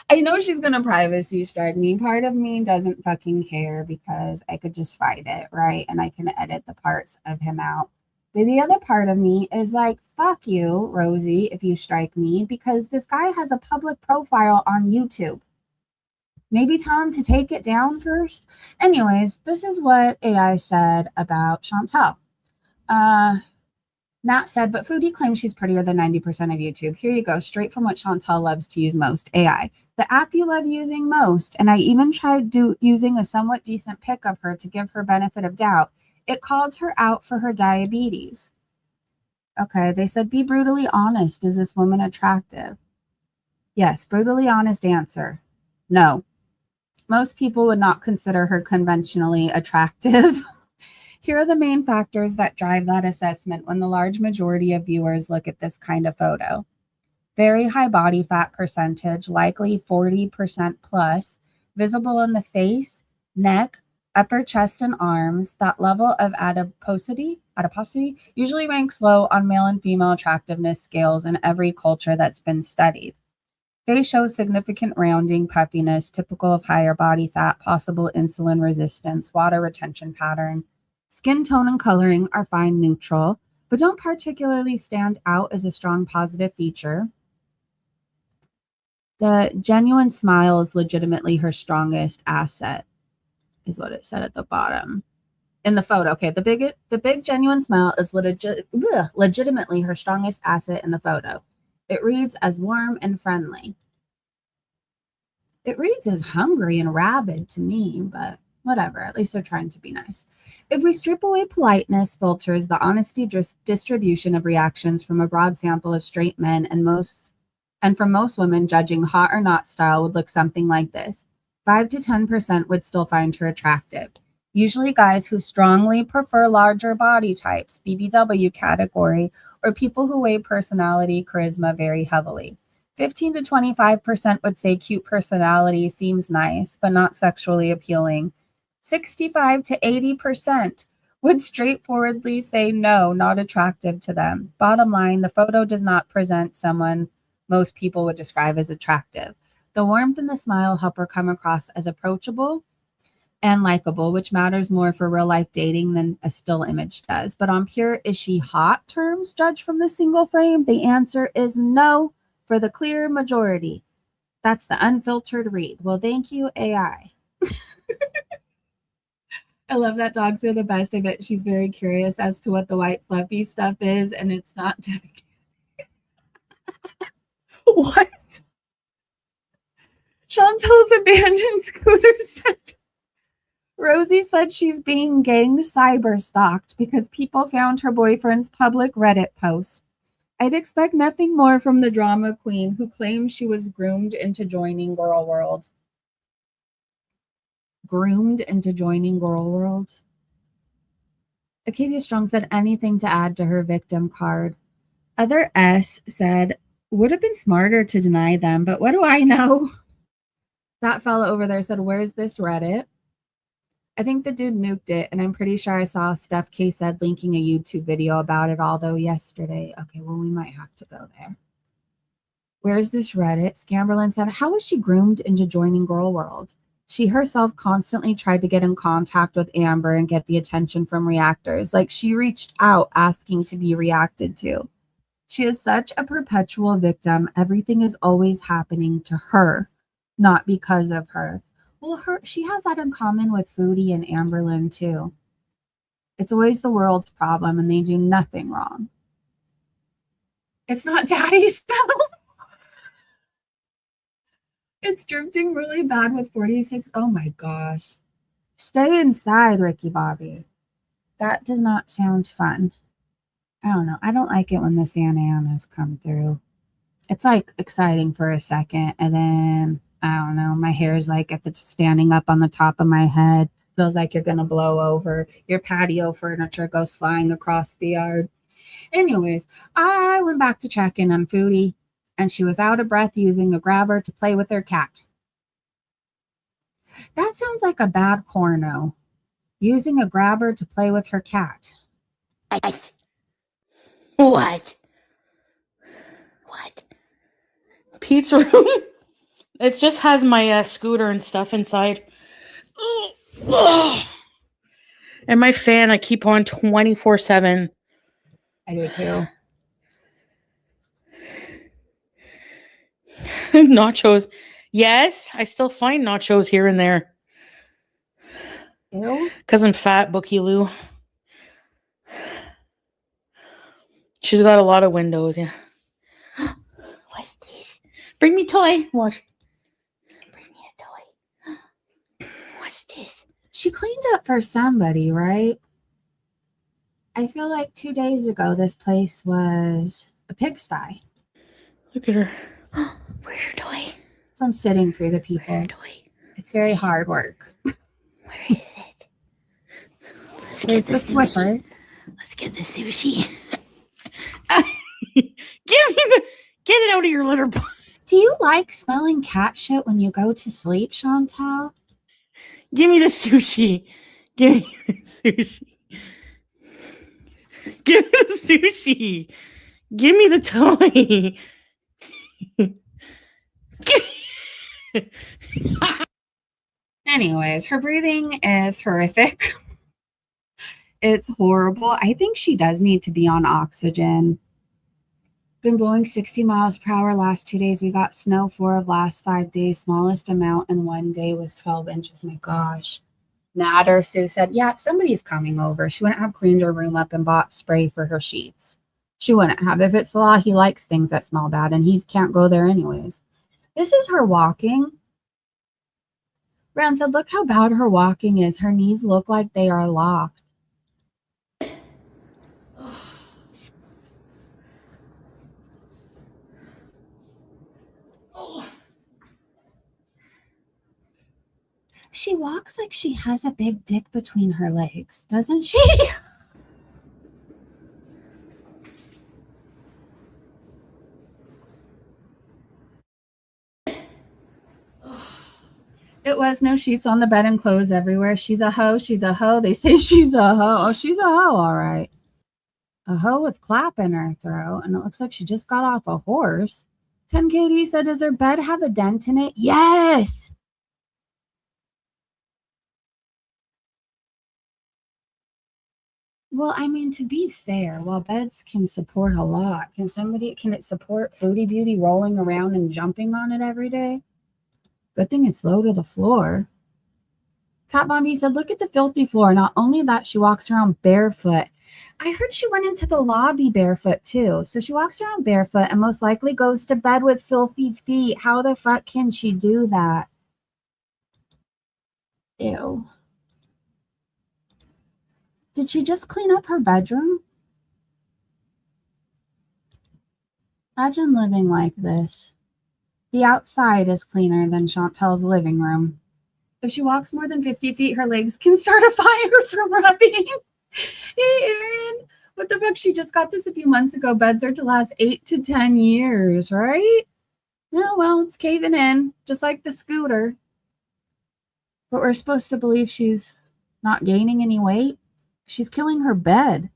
I know she's going to privacy strike me. Part of me doesn't fucking care because I could just fight it, right? And I can edit the parts of him out. But the other part of me is like, fuck you, Rosie, if you strike me, because this guy has a public profile on YouTube. Maybe tell him to take it down first. Anyways, this is what AI said about Chantal. Nat said, but Foodie claims she's prettier than 90% of YouTube. Here you go, straight from what Chantal loves to use most, AI. The app you love using most, and I even tried using a somewhat decent pic of her to give her benefit of doubt. It called her out for her diabetes. Okay, they said, be brutally honest. Is this woman attractive? Yes, brutally honest answer. No. Most people would not consider her conventionally attractive. Here are the main factors that drive that assessment when the large majority of viewers look at this kind of photo. Very high body fat percentage, likely 40% plus, visible in the face, neck, upper chest and arms. That level of adiposity usually ranks low on male and female attractiveness scales in every culture that's been studied. Face shows significant rounding, puffiness, typical of higher body fat, possible insulin resistance, water retention pattern. Skin tone and coloring are fine neutral, but don't particularly stand out as a strong positive feature. The genuine smile is legitimately her strongest asset, is what it said at the bottom. In the photo, okay, the big genuine smile is legitimately her strongest asset in the photo. It reads as warm and friendly. It reads as hungry and rabid to me, but whatever. At least they're trying to be nice. If we strip away politeness, filters, the honesty distribution of reactions from a broad sample of straight men and from most women, judging hot or not style would look something like this. 5 to 10% would still find her attractive. Usually guys who strongly prefer larger body types, BBW category, or people who weigh personality, charisma very heavily. 15 to 25% would say cute personality seems nice, but not sexually appealing. 65 to 80% would straightforwardly say no, not attractive to them. Bottom line, the photo does not present someone most people would describe as attractive. The warmth in the smile help her come across as approachable and likable, which matters more for real life dating than a still image does. But on pure is she hot terms judged from the single frame, the answer is no. for the clear majority. That's the unfiltered read. Well, thank you, AI. I love that dogs are the best. I bet she's very curious as to what the white fluffy stuff is, and it's not dedicated. What? Chantel's abandoned scooter said Rosie said she's being gang cyber stalked because people found her boyfriend's public Reddit posts. I'd expect nothing more from the drama queen who claims she was groomed into joining Girl World. Groomed into joining Girl World? Acadia Strong said anything to add to her victim card. Other S said, would have been smarter to deny them, but what do I know? That fella over there said, where's this Reddit? I think the dude nuked it, and I'm pretty sure I saw Steph K said linking a YouTube video about it, although yesterday. Okay, well, we might have to go there. Where's this Reddit? Scamberlin said, how was she groomed into joining Girl World? She herself constantly tried to get in contact with Amber and get the attention from reactors. Like, she reached out asking to be reacted to. She is such a perpetual victim. Everything is always happening to her, not because of her. Well, she has that in common with Foodie and Amberlin, too. It's always the world's problem, and they do nothing wrong. It's not daddy's spell. It's drifting really bad with 46. Oh, my gosh. Stay inside, Ricky Bobby. That does not sound fun. I don't know. I don't like it when the Santa Anas come through. It's like exciting for a second, and then I don't know, my hair is like standing up on the top of my head. Feels like you're gonna blow over. Your patio furniture goes flying across the yard. Anyways, I went back to check in on Foodie, and she was out of breath using a grabber to play with her cat. That sounds like a bad corno. Using a grabber to play with her cat. What? Pete's room? It just has my scooter and stuff inside. Ugh. And my fan I keep on 24/7. I do too. Nachos. Yes, I still find nachos here and there. Ew. Because I'm fat, Bookie Lou. She's got a lot of windows, yeah. What's this? Bring me toy. Watch. Bring me a toy. What's this? She cleaned up for somebody, right? I feel like 2 days ago, this place was a pigsty. Look at her. Where's your toy? From sitting for the people. Where's your toy? It's very hard work. Where is it? There's the Swiffer. Let's get the sushi. Get it out of your litter box. Do you like smelling cat shit when you go to sleep, Chantal? Give me the sushi. Give me the sushi. Give me the sushi. Give me the toy. Anyways, her breathing is horrific. It's horrible. I think she does need to be on oxygen. Been blowing 60 miles per hour last 2 days. We got snow 4 of last 5 days. Smallest amount in 1 day was 12 inches. My gosh. Natter Sue said, yeah, somebody's coming over. She wouldn't have cleaned her room up and bought spray for her sheets. She wouldn't have. If it's law, he likes things that smell bad, and he can't go there anyways. This is her walking. Brown said, look how bad her walking is. Her knees look like they are locked. She walks like she has a big dick between her legs, doesn't she? It was no sheets on the bed and clothes everywhere. She's a hoe. She's a hoe. They say she's a hoe. Oh, she's a hoe, all right. A hoe with clap in her throat, and it looks like she just got off a horse. 10KD said, does her bed have a dent in it? Yes. Well, I mean, to be fair, while beds can support a lot, can it support Foodie Beauty rolling around and jumping on it every day? Good thing it's low to the floor. Top Mommy said, look at the filthy floor. Not only that, she walks around barefoot. I heard she went into the lobby barefoot too. So she walks around barefoot and most likely goes to bed with filthy feet. How the fuck can she do that? Ew. Did she just clean up her bedroom? Imagine living like this. The outside is cleaner than Chantel's living room. If she walks more than 50 feet, her legs can start a fire from rubbing. Hey, Erin. What the fuck? She just got this a few months ago. Beds are to last 8 to 10 years, right? Oh, well, it's caving in, just like the scooter. But we're supposed to believe she's not gaining any weight. She's killing her bed.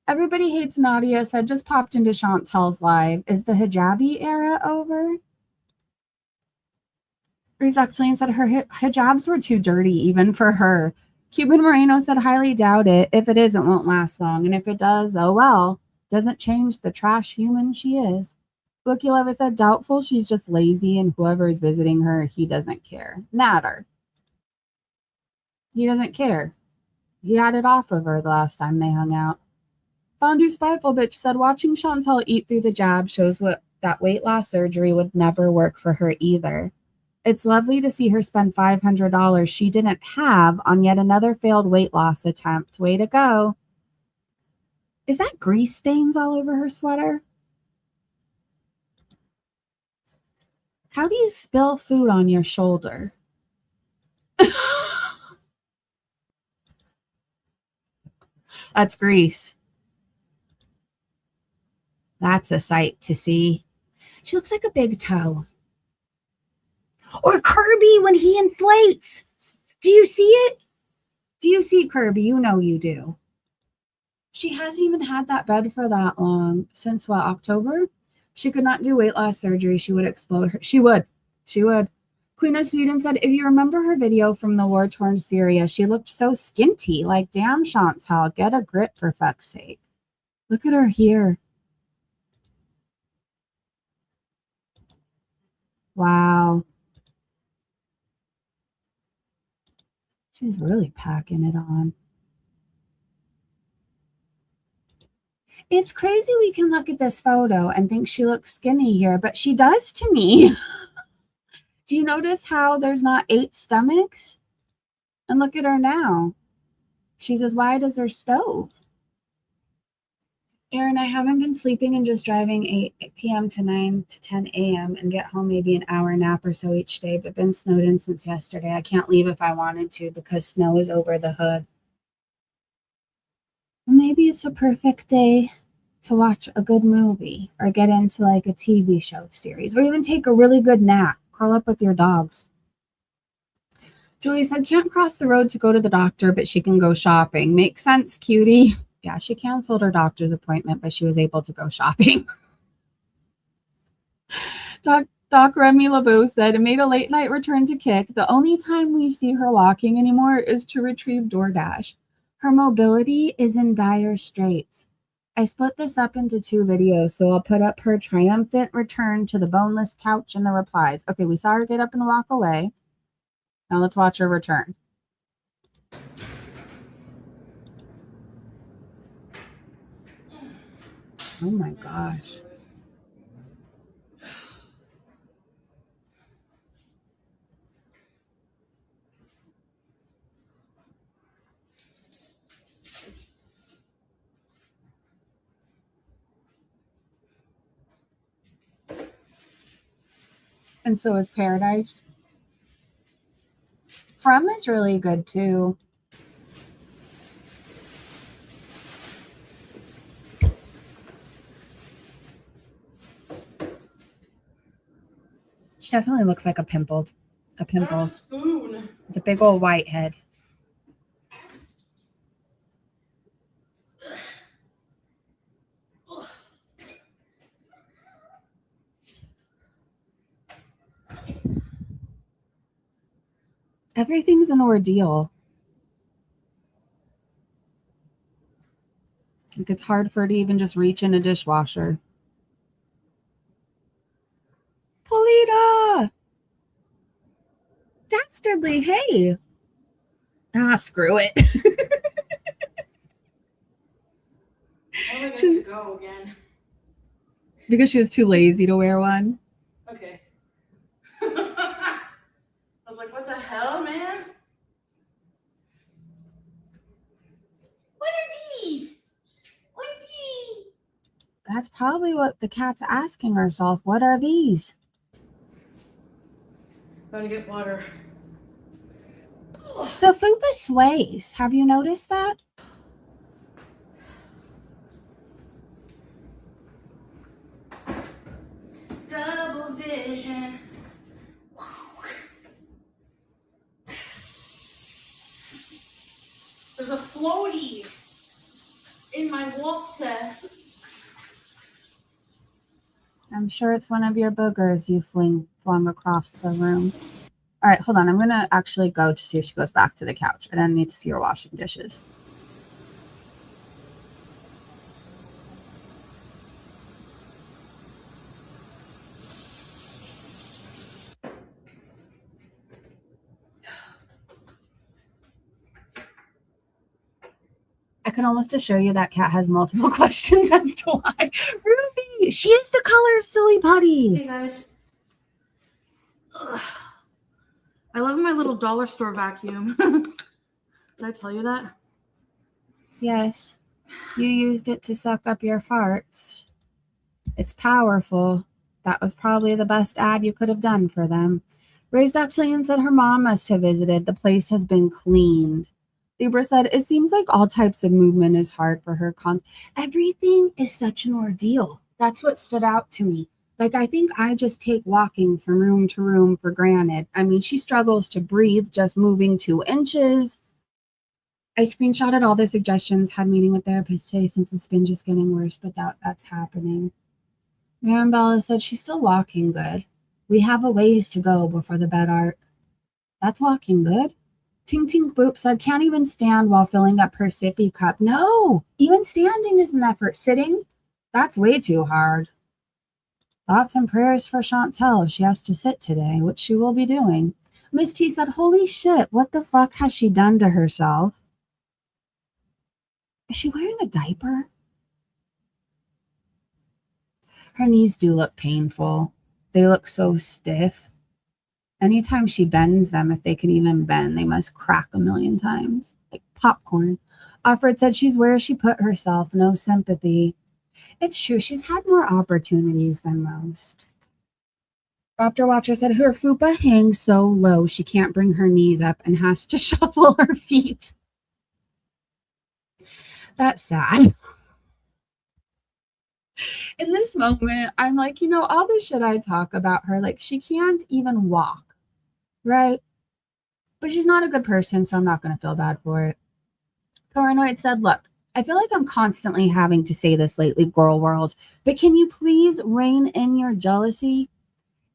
Everybody hates Nadia said, just popped into Chantel's live. Is the hijabi era over? Rizak said her hijabs were too dirty even for her. Cuban Moreno said, highly doubt it. If it is, it won't last long. And if it does, oh well. Doesn't change the trash human she is. Bookie Lover said, doubtful she's just lazy and whoever is visiting her, he doesn't care. Natter. He doesn't care. He had it off of her the last time they hung out. Fondue Spiteful Bitch said, watching Chantel eat through the jab shows what that weight loss surgery would never work for her either. It's lovely to see her spend $500 she didn't have on yet another failed weight loss attempt. Way to go. Is that grease stains all over her sweater? How do you spill food on your shoulder? That's grease. That's a sight to see. She looks like a big toe. Or Kirby when he inflates. Do you see it? Do you see Kirby? You know you do. She hasn't even had that bed for that long. Since what, October? She could not do weight loss surgery. She would explode her. She would. Queen of Sweden said, if you remember her video from the war-torn Syria, she looked so skinty. Like, damn, Chantal, get a grip for fuck's sake. Look at her here. Wow. She's really packing it on. It's crazy we can look at this photo and think she looks skinny here, but she does to me. Do you notice how there's not 8 stomachs? And look at her now. She's as wide as her stove. Erin, I haven't been sleeping and just driving 8 p.m. to 9 to 10 a.m. and get home maybe an hour nap or so each day, but been snowed in since yesterday. I can't leave if I wanted to because snow is over the hood. Maybe it's a perfect day to watch a good movie or get into like a TV show series or even take a really good nap. Curl up with your dogs. Julie said, can't cross the road to go to the doctor, but she can go shopping. Makes sense, cutie. Yeah, she canceled her doctor's appointment, but she was able to go shopping. Doc Remy LeBeau said, it made a late night return to Kick. The only time we see her walking anymore is to retrieve DoorDash. Her mobility is in dire straits. I split this up into 2 videos, so I'll put up her triumphant return to the boneless couch and the replies. Okay, we saw her get up and walk away. Now let's watch her return. Oh my gosh. And so is Paradise. From is really good too. She definitely looks like a pimple. Spoon. The big old white head. Everything's an ordeal. Like it's hard for her to even just reach in a dishwasher. Polita! Dastardly, hey! Ah, screw it. Why am I She- going to go again? Because she was too lazy to wear one. Okay. I was like, what the hell, man? What are these? What are these? That's probably what the cat's asking herself. What are these? Gotta get water. The fupa sways. Have you noticed that? Double vision. There's a floaty in my walk set. I'm sure it's one of your boogers you flung across the room. All right, hold on. I'm going to actually go to see if she goes back to the couch. I don't need to see her washing dishes. I can almost assure you that cat has multiple questions as to why. Ruby, she is the color of Silly Putty. Hey guys. Ugh. I love my little dollar store vacuum. Did I tell you that? Yes, you used it to suck up your farts. It's powerful. That was probably the best ad you could have done for them. Raised Octillion said her mom must have visited. The place has been cleaned. Libra said, it seems like all types of movement is hard for her. Everything is such an ordeal. That's what stood out to me. Like, I think I just take walking from room to room for granted. I mean, she struggles to breathe just moving 2 inches. I screenshotted all the suggestions, had meeting with therapist today since it's been just getting worse, but that's happening. Mirabella said she's still walking good. We have a ways to go before the bed arc. That's walking good. Tink Tink Boop said, can't even stand while filling up her sippy cup. No, even standing is an effort. Sitting, that's way too hard. Thoughts and prayers for Chantel if she has to sit today, which she will be doing. Miss T said, holy shit, what the fuck has she done to herself? Is she wearing a diaper? Her knees do look painful. They look so stiff. Anytime she bends them, if they can even bend, they must crack a million times, like popcorn. Alfred said she's where she put herself, no sympathy. It's true, she's had more opportunities than most. Raptor Watcher said her fupa hangs so low she can't bring her knees up and has to shuffle her feet. That's sad. In this moment, I'm like, all the shit I talk about her, like she can't even walk. Right? But she's not a good person, so I'm not going to feel bad for it. Paranoid said, look, I feel like I'm constantly having to say this lately, girl world, but can you please rein in your jealousy?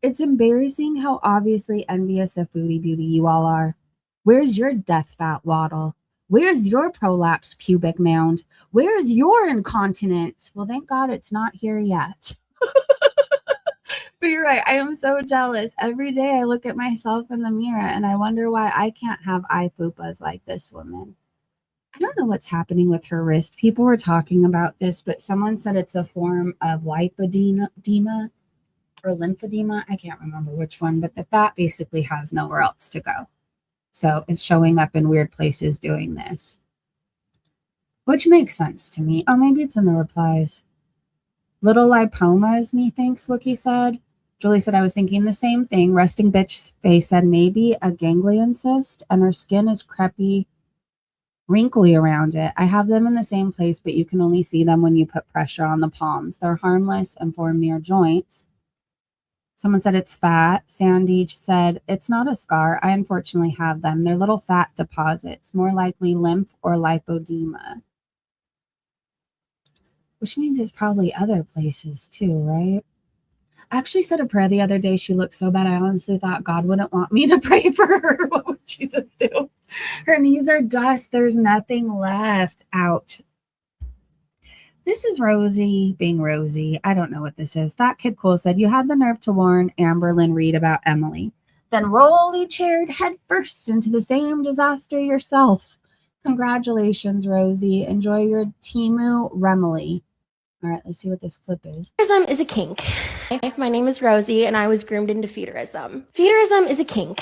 It's embarrassing how obviously envious of Foodie Beauty you all are. Where's your death fat waddle? Where's your prolapsed pubic mound? Where's your incontinence? Well, thank God it's not here yet. But you're right. I am so jealous. Every day I look at myself in the mirror and I wonder why I can't have eye fupas like this woman. I don't know what's happening with her wrist. People were talking about this, but someone said it's a form of lipodema or lymphedema. I can't remember which one, but that basically has nowhere else to go. So it's showing up in weird places doing this, which makes sense to me. Oh, maybe it's in the replies. Little lipomas, methinks, Wookie said. Julie said, I was thinking the same thing. Resting bitch face said maybe a ganglion cyst and her skin is crepey, wrinkly around it. I have them in the same place, but you can only see them when you put pressure on the palms. They're harmless and form near joints. Someone said it's fat. Sandy said, it's not a scar. I unfortunately have them. They're little fat deposits, more likely lymph or lipodema. Which means it's probably other places too, right? I actually said a prayer the other day. She looked so bad. I honestly thought God wouldn't want me to pray for her. What would Jesus do? Her knees are dust. There's nothing left. Out. This is Rosie being Rosie. I don't know what this is. Fat Kid Cool said, you had the nerve to warn Amberlynn Reed about Emily, then rolly chaired head first into the same disaster yourself. Congratulations, Rosie. Enjoy your Timu Remily. All right, let's see what this clip is. Feederism is a kink. My name is Rosie, and I was groomed into feederism. Feederism is a kink,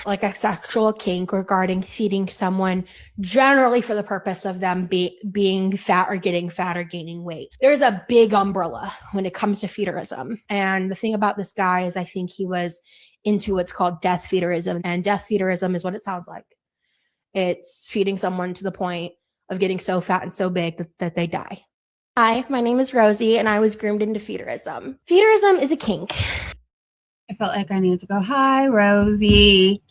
like a sexual kink regarding feeding someone generally for the purpose of them being fat or getting fat or gaining weight. There's a big umbrella when it comes to feederism. And the thing about this guy is I think he was into what's called death feederism. And death feederism is what it sounds like. It's feeding someone to the point of getting so fat and so big that they die. Hi, my name is Rosie, and I was groomed into feederism. Feederism is a kink. I felt like I needed to go, hi, Rosie.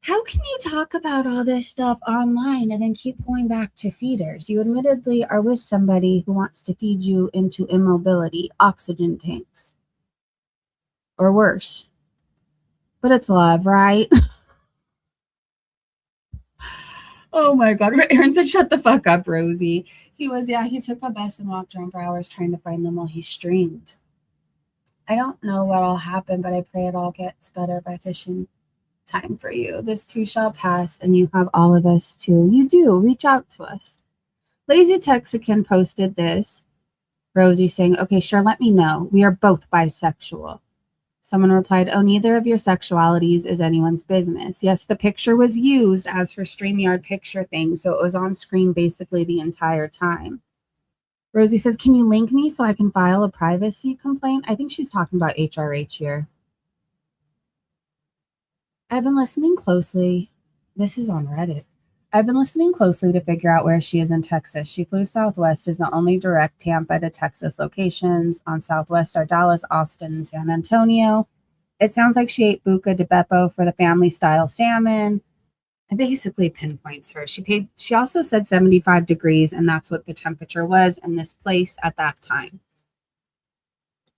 How can you talk about all this stuff online and then keep going back to feeders? You admittedly are with somebody who wants to feed you into immobility, oxygen tanks, or worse. But it's love, right? Oh my God. Aaron said, shut the fuck up, Rosie. He took a bus and walked around for hours trying to find them while he streamed. I don't know what'll happen, but I pray it all gets better by fishing time for you. This too shall pass, and you have all of us too. You do. Reach out to us. Lazy Texican posted this. Rosie saying, okay, sure, let me know. We are both bisexual. Someone replied, oh, neither of your sexualities is anyone's business. Yes, the picture was used as her StreamYard picture thing, so it was on screen basically the entire time. Rosie says, can you link me so I can file a privacy complaint? I think she's talking about HRH here. I've been listening closely. This is on Reddit. I've been listening closely to figure out where she is in Texas. She flew Southwest is the only direct Tampa to Texas locations. On Southwest are Dallas, Austin, and San Antonio. It sounds like she ate Buca de Beppo for the family style salmon. It basically pinpoints her. She also said 75 degrees, and that's what the temperature was in this place at that time.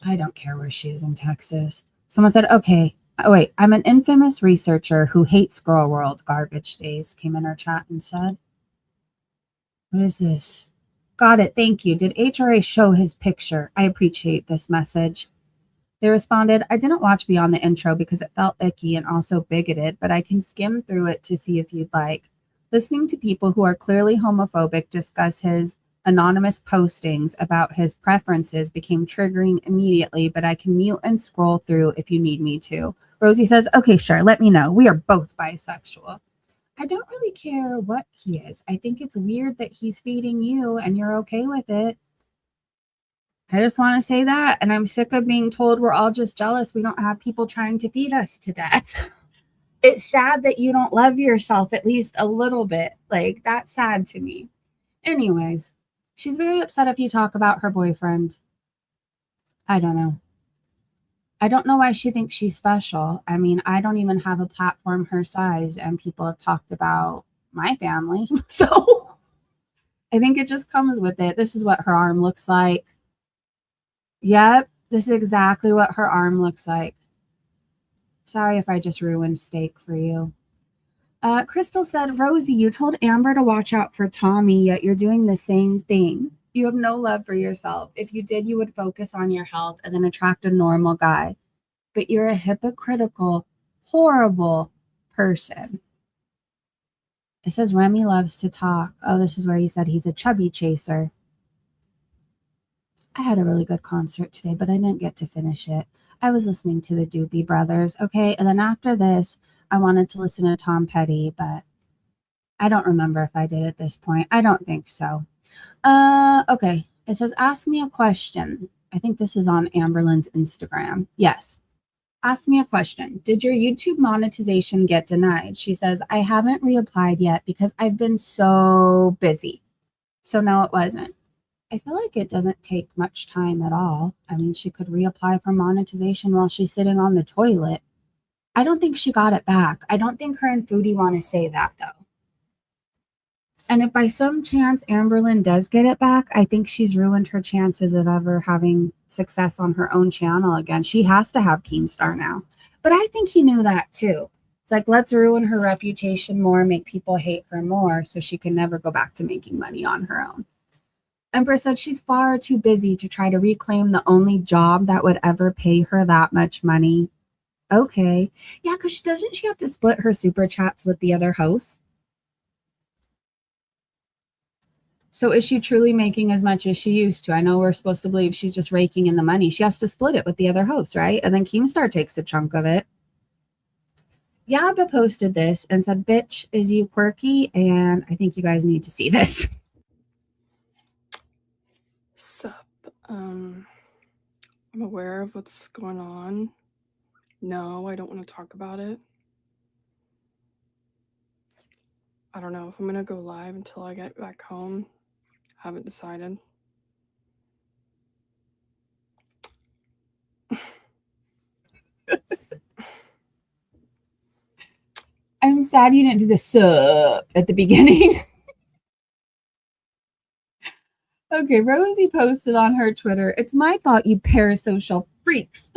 I don't care where she is in Texas. Someone said, okay. Oh, wait, I'm an infamous researcher who hates Girl World garbage days, came in our chat and said. What is this? Got it, thank you. Did HRA show his picture? I appreciate this message. They responded, I didn't watch beyond the intro because it felt icky and also bigoted, but I can skim through it to see if you'd like. Listening to people who are clearly homophobic discuss his anonymous postings about his preferences became triggering immediately, but I can mute and scroll through if you need me to. Rosie says, okay, sure, let me know. We are both bisexual. I don't really care what he is. I think it's weird that he's feeding you and you're okay with it. I just want to say that. And I'm sick of being told we're all just jealous we don't have people trying to feed us to death. It's sad that you don't love yourself at least a little bit. Like, that's sad to me. Anyways, she's very upset if you talk about her boyfriend. I don't know. I don't know why she thinks she's special. I mean, I don't even have a platform her size, and people have talked about my family. So I think it just comes with it. This is what her arm looks like. Yep, this is exactly what her arm looks like. Sorry if I just ruined steak for you. Crystal said, Rosie, you told Amber to watch out for Tommy, yet you're doing the same thing. You have no love for yourself. If you did, you would focus on your health and then attract a normal guy. But you're a hypocritical, horrible person. It says Remy loves to talk. Oh, this is where he said he's a chubby chaser. I had a really good concert today, but I didn't get to finish it. I was listening to the Doobie Brothers, okay? And then after this, I wanted to listen to Tom Petty, but I don't remember if I did at this point. I don't think so. Okay. It says, ask me a question. I think this is on Amberlynn's Instagram. Yes. Ask me a question. Did your YouTube monetization get denied? She says, I haven't reapplied yet because I've been so busy. So no, it wasn't. I feel like it doesn't take much time at all. I mean, she could reapply for monetization while she's sitting on the toilet. I don't think she got it back. I don't think her and Foodie want to say that, though. And if by some chance Amberlynn does get it back, I think she's ruined her chances of ever having success on her own channel again. She has to have Keemstar now. But I think he knew that too. It's like, let's ruin her reputation more, make people hate her more so she can never go back to making money on her own. Empress said she's far too busy to try to reclaim the only job that would ever pay her that much money. Okay. Yeah, because doesn't she have to split her super chats with the other hosts? So is she truly making as much as she used to? I know we're supposed to believe she's just raking in the money. She has to split it with the other hosts, right? And then Keemstar takes a chunk of it. Yaba posted this and said, bitch, is you quirky? And I think you guys need to see this. Sup. I'm aware of what's going on. No, I don't want to talk about it. I don't know if I'm going to go live until I get back home. Haven't decided. I'm sad you didn't do the sup at the beginning. Okay, Rosie posted on her Twitter, it's my fault, you parasocial freaks.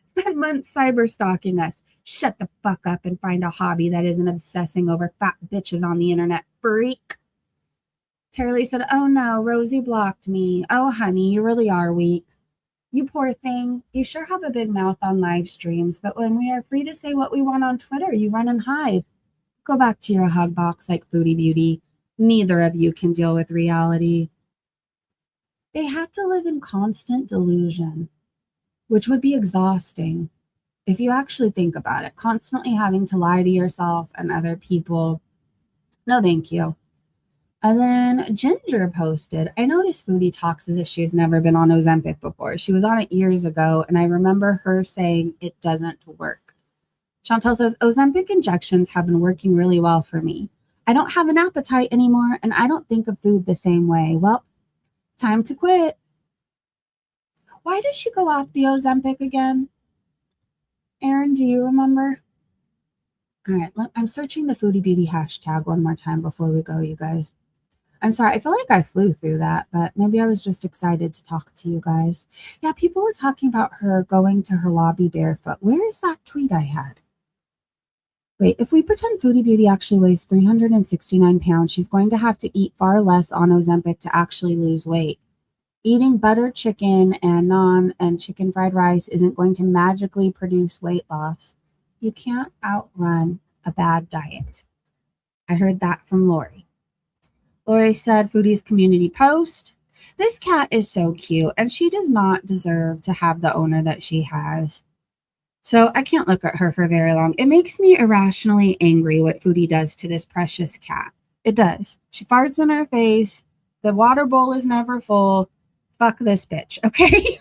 Spent months cyber stalking us. Shut the fuck up and find a hobby that isn't obsessing over fat bitches on the internet, freak. Terry said, oh no, Rosie blocked me. Oh honey, you really are weak. You poor thing. You sure have a big mouth on live streams, but when we are free to say what we want on Twitter, you run and hide. Go back to your hug box like Foodie Beauty. Neither of you can deal with reality. They have to live in constant delusion, which would be exhausting if you actually think about it. Constantly having to lie to yourself and other people. No, thank you. And then Ginger posted, I noticed Foodie talks as if she's never been on Ozempic before. She was on it years ago, and I remember her saying it doesn't work. Chantel says, Ozempic injections have been working really well for me. I don't have an appetite anymore, and I don't think of food the same way. Well, time to quit. Why did she go off the Ozempic again? Erin, do you remember? All right, I'm searching the Foodie Beauty hashtag one more time before we go, you guys. I'm sorry, I feel like I flew through that, but maybe I was just excited to talk to you guys. Yeah, people were talking about her going to her lobby barefoot. Where is that tweet I had? Wait, if we pretend Foodie Beauty actually weighs 369 pounds, she's going to have to eat far less on Ozempic to actually lose weight. Eating butter chicken and naan and chicken fried rice isn't going to magically produce weight loss. You can't outrun a bad diet. I heard that from Lori. Lori said, Foodie's community post. This cat is so cute, and she does not deserve to have the owner that she has. So I can't look at her for very long. It makes me irrationally angry what Foodie does to this precious cat. It does. She farts in her face. The water bowl is never full. Fuck this bitch, okay?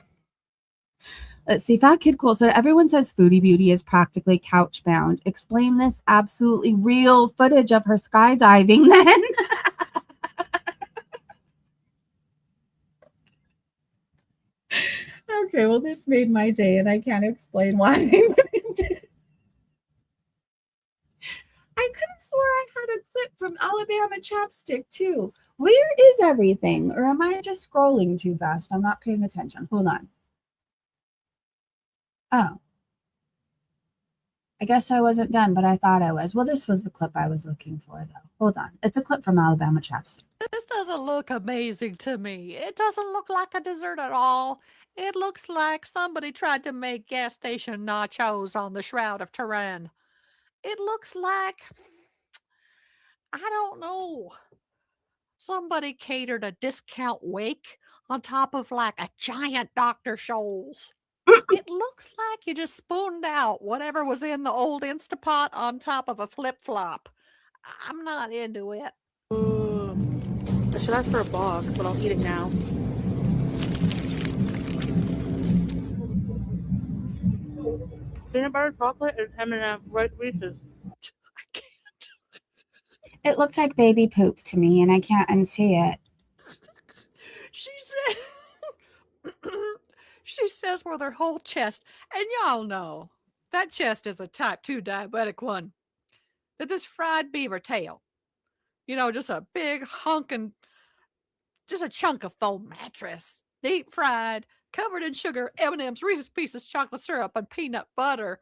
Let's see. Fat Kid Cool said, everyone says Foodie Beauty is practically couch bound. Explain this absolutely real footage of her skydiving then. Okay, well, this made my day, and I can't explain why. I could have swore I had a clip from Alabama Chapstick, too. Where is everything? Or am I just scrolling too fast? I'm not paying attention. Hold on. Oh. I guess I wasn't done, but I thought I was. Well, this was the clip I was looking for, though. Hold on. It's a clip from Alabama Chapstick. This doesn't look amazing to me. It doesn't look like a dessert at all. It looks like somebody tried to make gas station nachos on the Shroud of Turin. It looks like, I don't know, somebody catered a discount wake on top of like a giant Dr. Scholl's. It looks like you just spooned out whatever was in the old Instapot on top of a flip-flop. I'm not into it. I should ask for a box, but I'll eat it now. Peanut butter, chocolate, and M&M, right Reese's. It looks like baby poop to me, and I can't unsee it. She said, she says with her whole chest, and y'all know that chest is a type 2 diabetic one, that this fried beaver tail, just a big hunkin', just a chunk of foam mattress, deep fried, covered in sugar, M&M's, Reese's Pieces, chocolate syrup, and peanut butter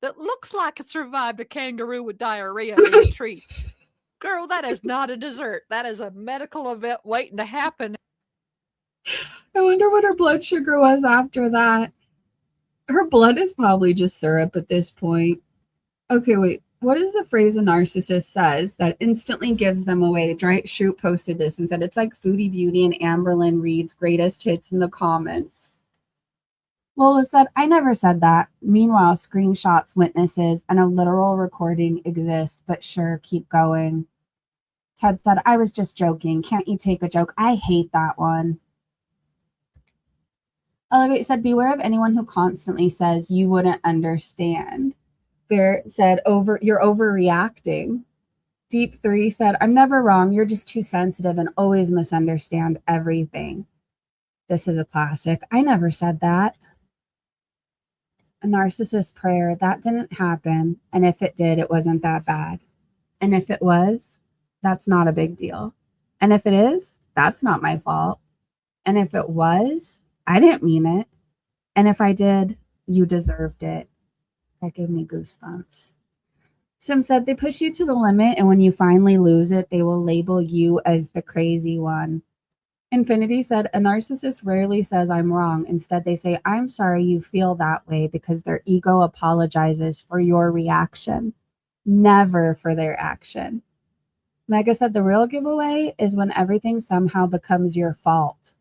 that looks like it survived a kangaroo with diarrhea in a tree. Girl, that is not a dessert. That is a medical event waiting to happen. I wonder what her blood sugar was after that. Her blood is probably just syrup at this point. Okay, wait. What is the phrase a narcissist says that instantly gives them away? Dwight Schrute posted this and said it's like Foodie Beauty and Amberlynn Reed's greatest hits in the comments. Lola said, I never said that. Meanwhile, screenshots, witnesses, and a literal recording exist, but sure, keep going. Ted said, I was just joking. Can't you take a joke? I hate that one. Elevate said, beware of anyone who constantly says you wouldn't understand. Bear said, you're overreacting. Deep 3 said, I'm never wrong. You're just too sensitive and always misunderstand everything. This is a classic. I never said that. A narcissist prayer, that didn't happen. And if it did, it wasn't that bad. And if it was, that's not a big deal. And if it is, that's not my fault. And if it was, I didn't mean it. And if I did, you deserved it. That gave me goosebumps. Sim said, they push you to the limit, and when you finally lose it, they will label you as the crazy one. Infinity said, a narcissist rarely says I'm wrong. Instead, they say, I'm sorry you feel that way, because their ego apologizes for your reaction, never for their action. Mega said, the real giveaway is when everything somehow becomes your fault.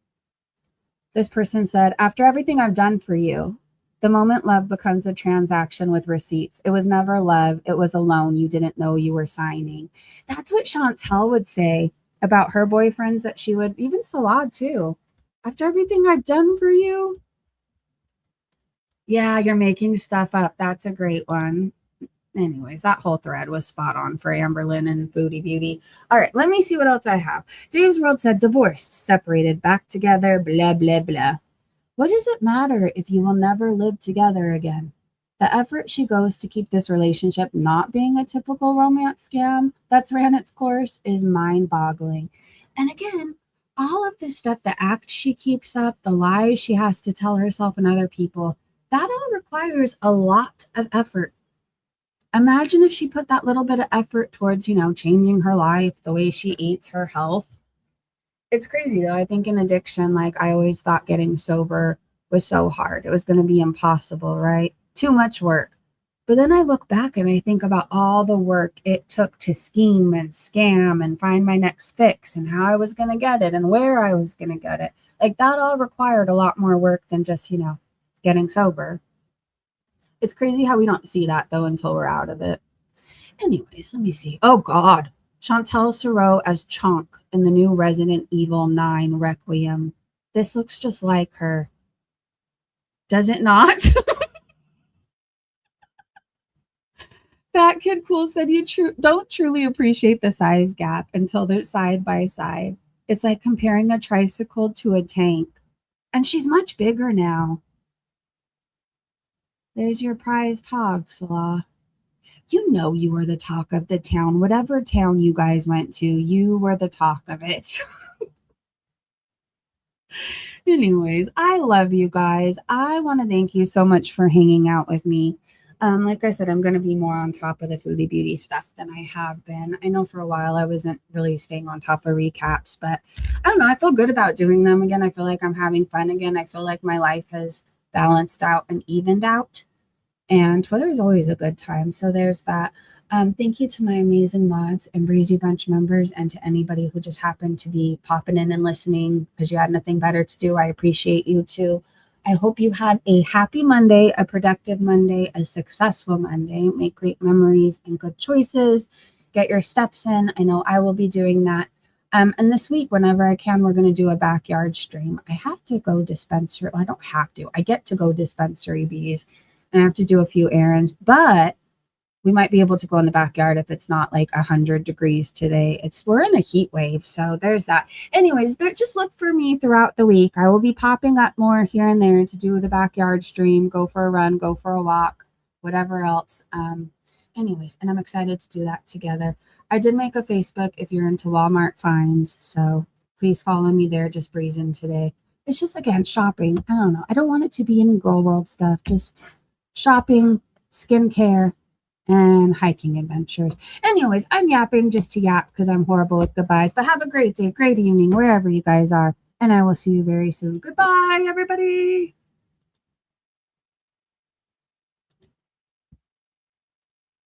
This person said, after everything I've done for you, the moment love becomes a transaction with receipts. It was never love. It was a loan you didn't know you were signing. That's what Chantel would say about her boyfriends that she would, even Salad too. After everything I've done for you. Yeah, you're making stuff up. That's a great one. Anyways, that whole thread was spot on for Amberlynn and Foodie Beauty. All right, let me see what else I have. Dave's World said, divorced, separated, back together, blah, blah, blah. What does it matter if you will never live together again? The effort she goes to keep this relationship not being a typical romance scam that's ran its course is mind-boggling. And again, all of this stuff, the act she keeps up, the lies she has to tell herself and other people, that all requires a lot of effort. Imagine if she put that little bit of effort towards, changing her life, the way she eats, her health. It's crazy though. I think in addiction, I always thought getting sober was so hard. It was going to be impossible, right? Too much work. But then I look back and I think about all the work it took to scheme and scam and find my next fix and how I was going to get it and where I was going to get it. That all required a lot more work than just, getting sober. It's crazy how we don't see that though until we're out of it. Anyways, let me see. Oh God. Chantel Theroux as Chonk in the new Resident Evil 9 Requiem. This looks just like her. Does it not? Fat Kid Cool said you don't truly appreciate the size gap until they're side by side. It's like comparing a tricycle to a tank. And she's much bigger now. There's your prized hog, Salah. You know you were the talk of the town. Whatever town you guys went to, you were the talk of it. Anyways, I love you guys. I want to thank you so much for hanging out with me. Like I said, I'm going to be more on top of the Foodie Beauty stuff than I have been. I know for a while I wasn't really staying on top of recaps, but I don't know. I feel good about doing them again. I feel like I'm having fun again. I feel like my life has balanced out and evened out. And Twitter is always a good time. So there's that. Thank you to my amazing mods and Breezy Bunch members and to anybody who just happened to be popping in and listening because you had nothing better to do. I appreciate you too. I hope you have a happy Monday, a productive Monday, a successful Monday. Make great memories and good choices. Get your steps in. I know I will be doing that. And this week, whenever I can, we're going to do a backyard stream. I have to go dispensary. Well, I don't have to. I get to go dispensary bees. And I have to do a few errands, but we might be able to go in the backyard if it's not 100 degrees today. We're in a heat wave, so there's that. Anyways, just look for me throughout the week. I will be popping up more here and there to do the backyard stream, go for a run, go for a walk, whatever else. Anyways, and I'm excited to do that together. I did make a Facebook if you're into Walmart finds, so please follow me there. Just breezing today. It's just, again, shopping. I don't know. I don't want it to be any girl world stuff. Just shopping, skincare, and hiking adventures. Anyways, I'm yapping just to yap because I'm horrible with goodbyes. But have a great day, great evening, wherever you guys are. And I will see you very soon. Goodbye, everybody.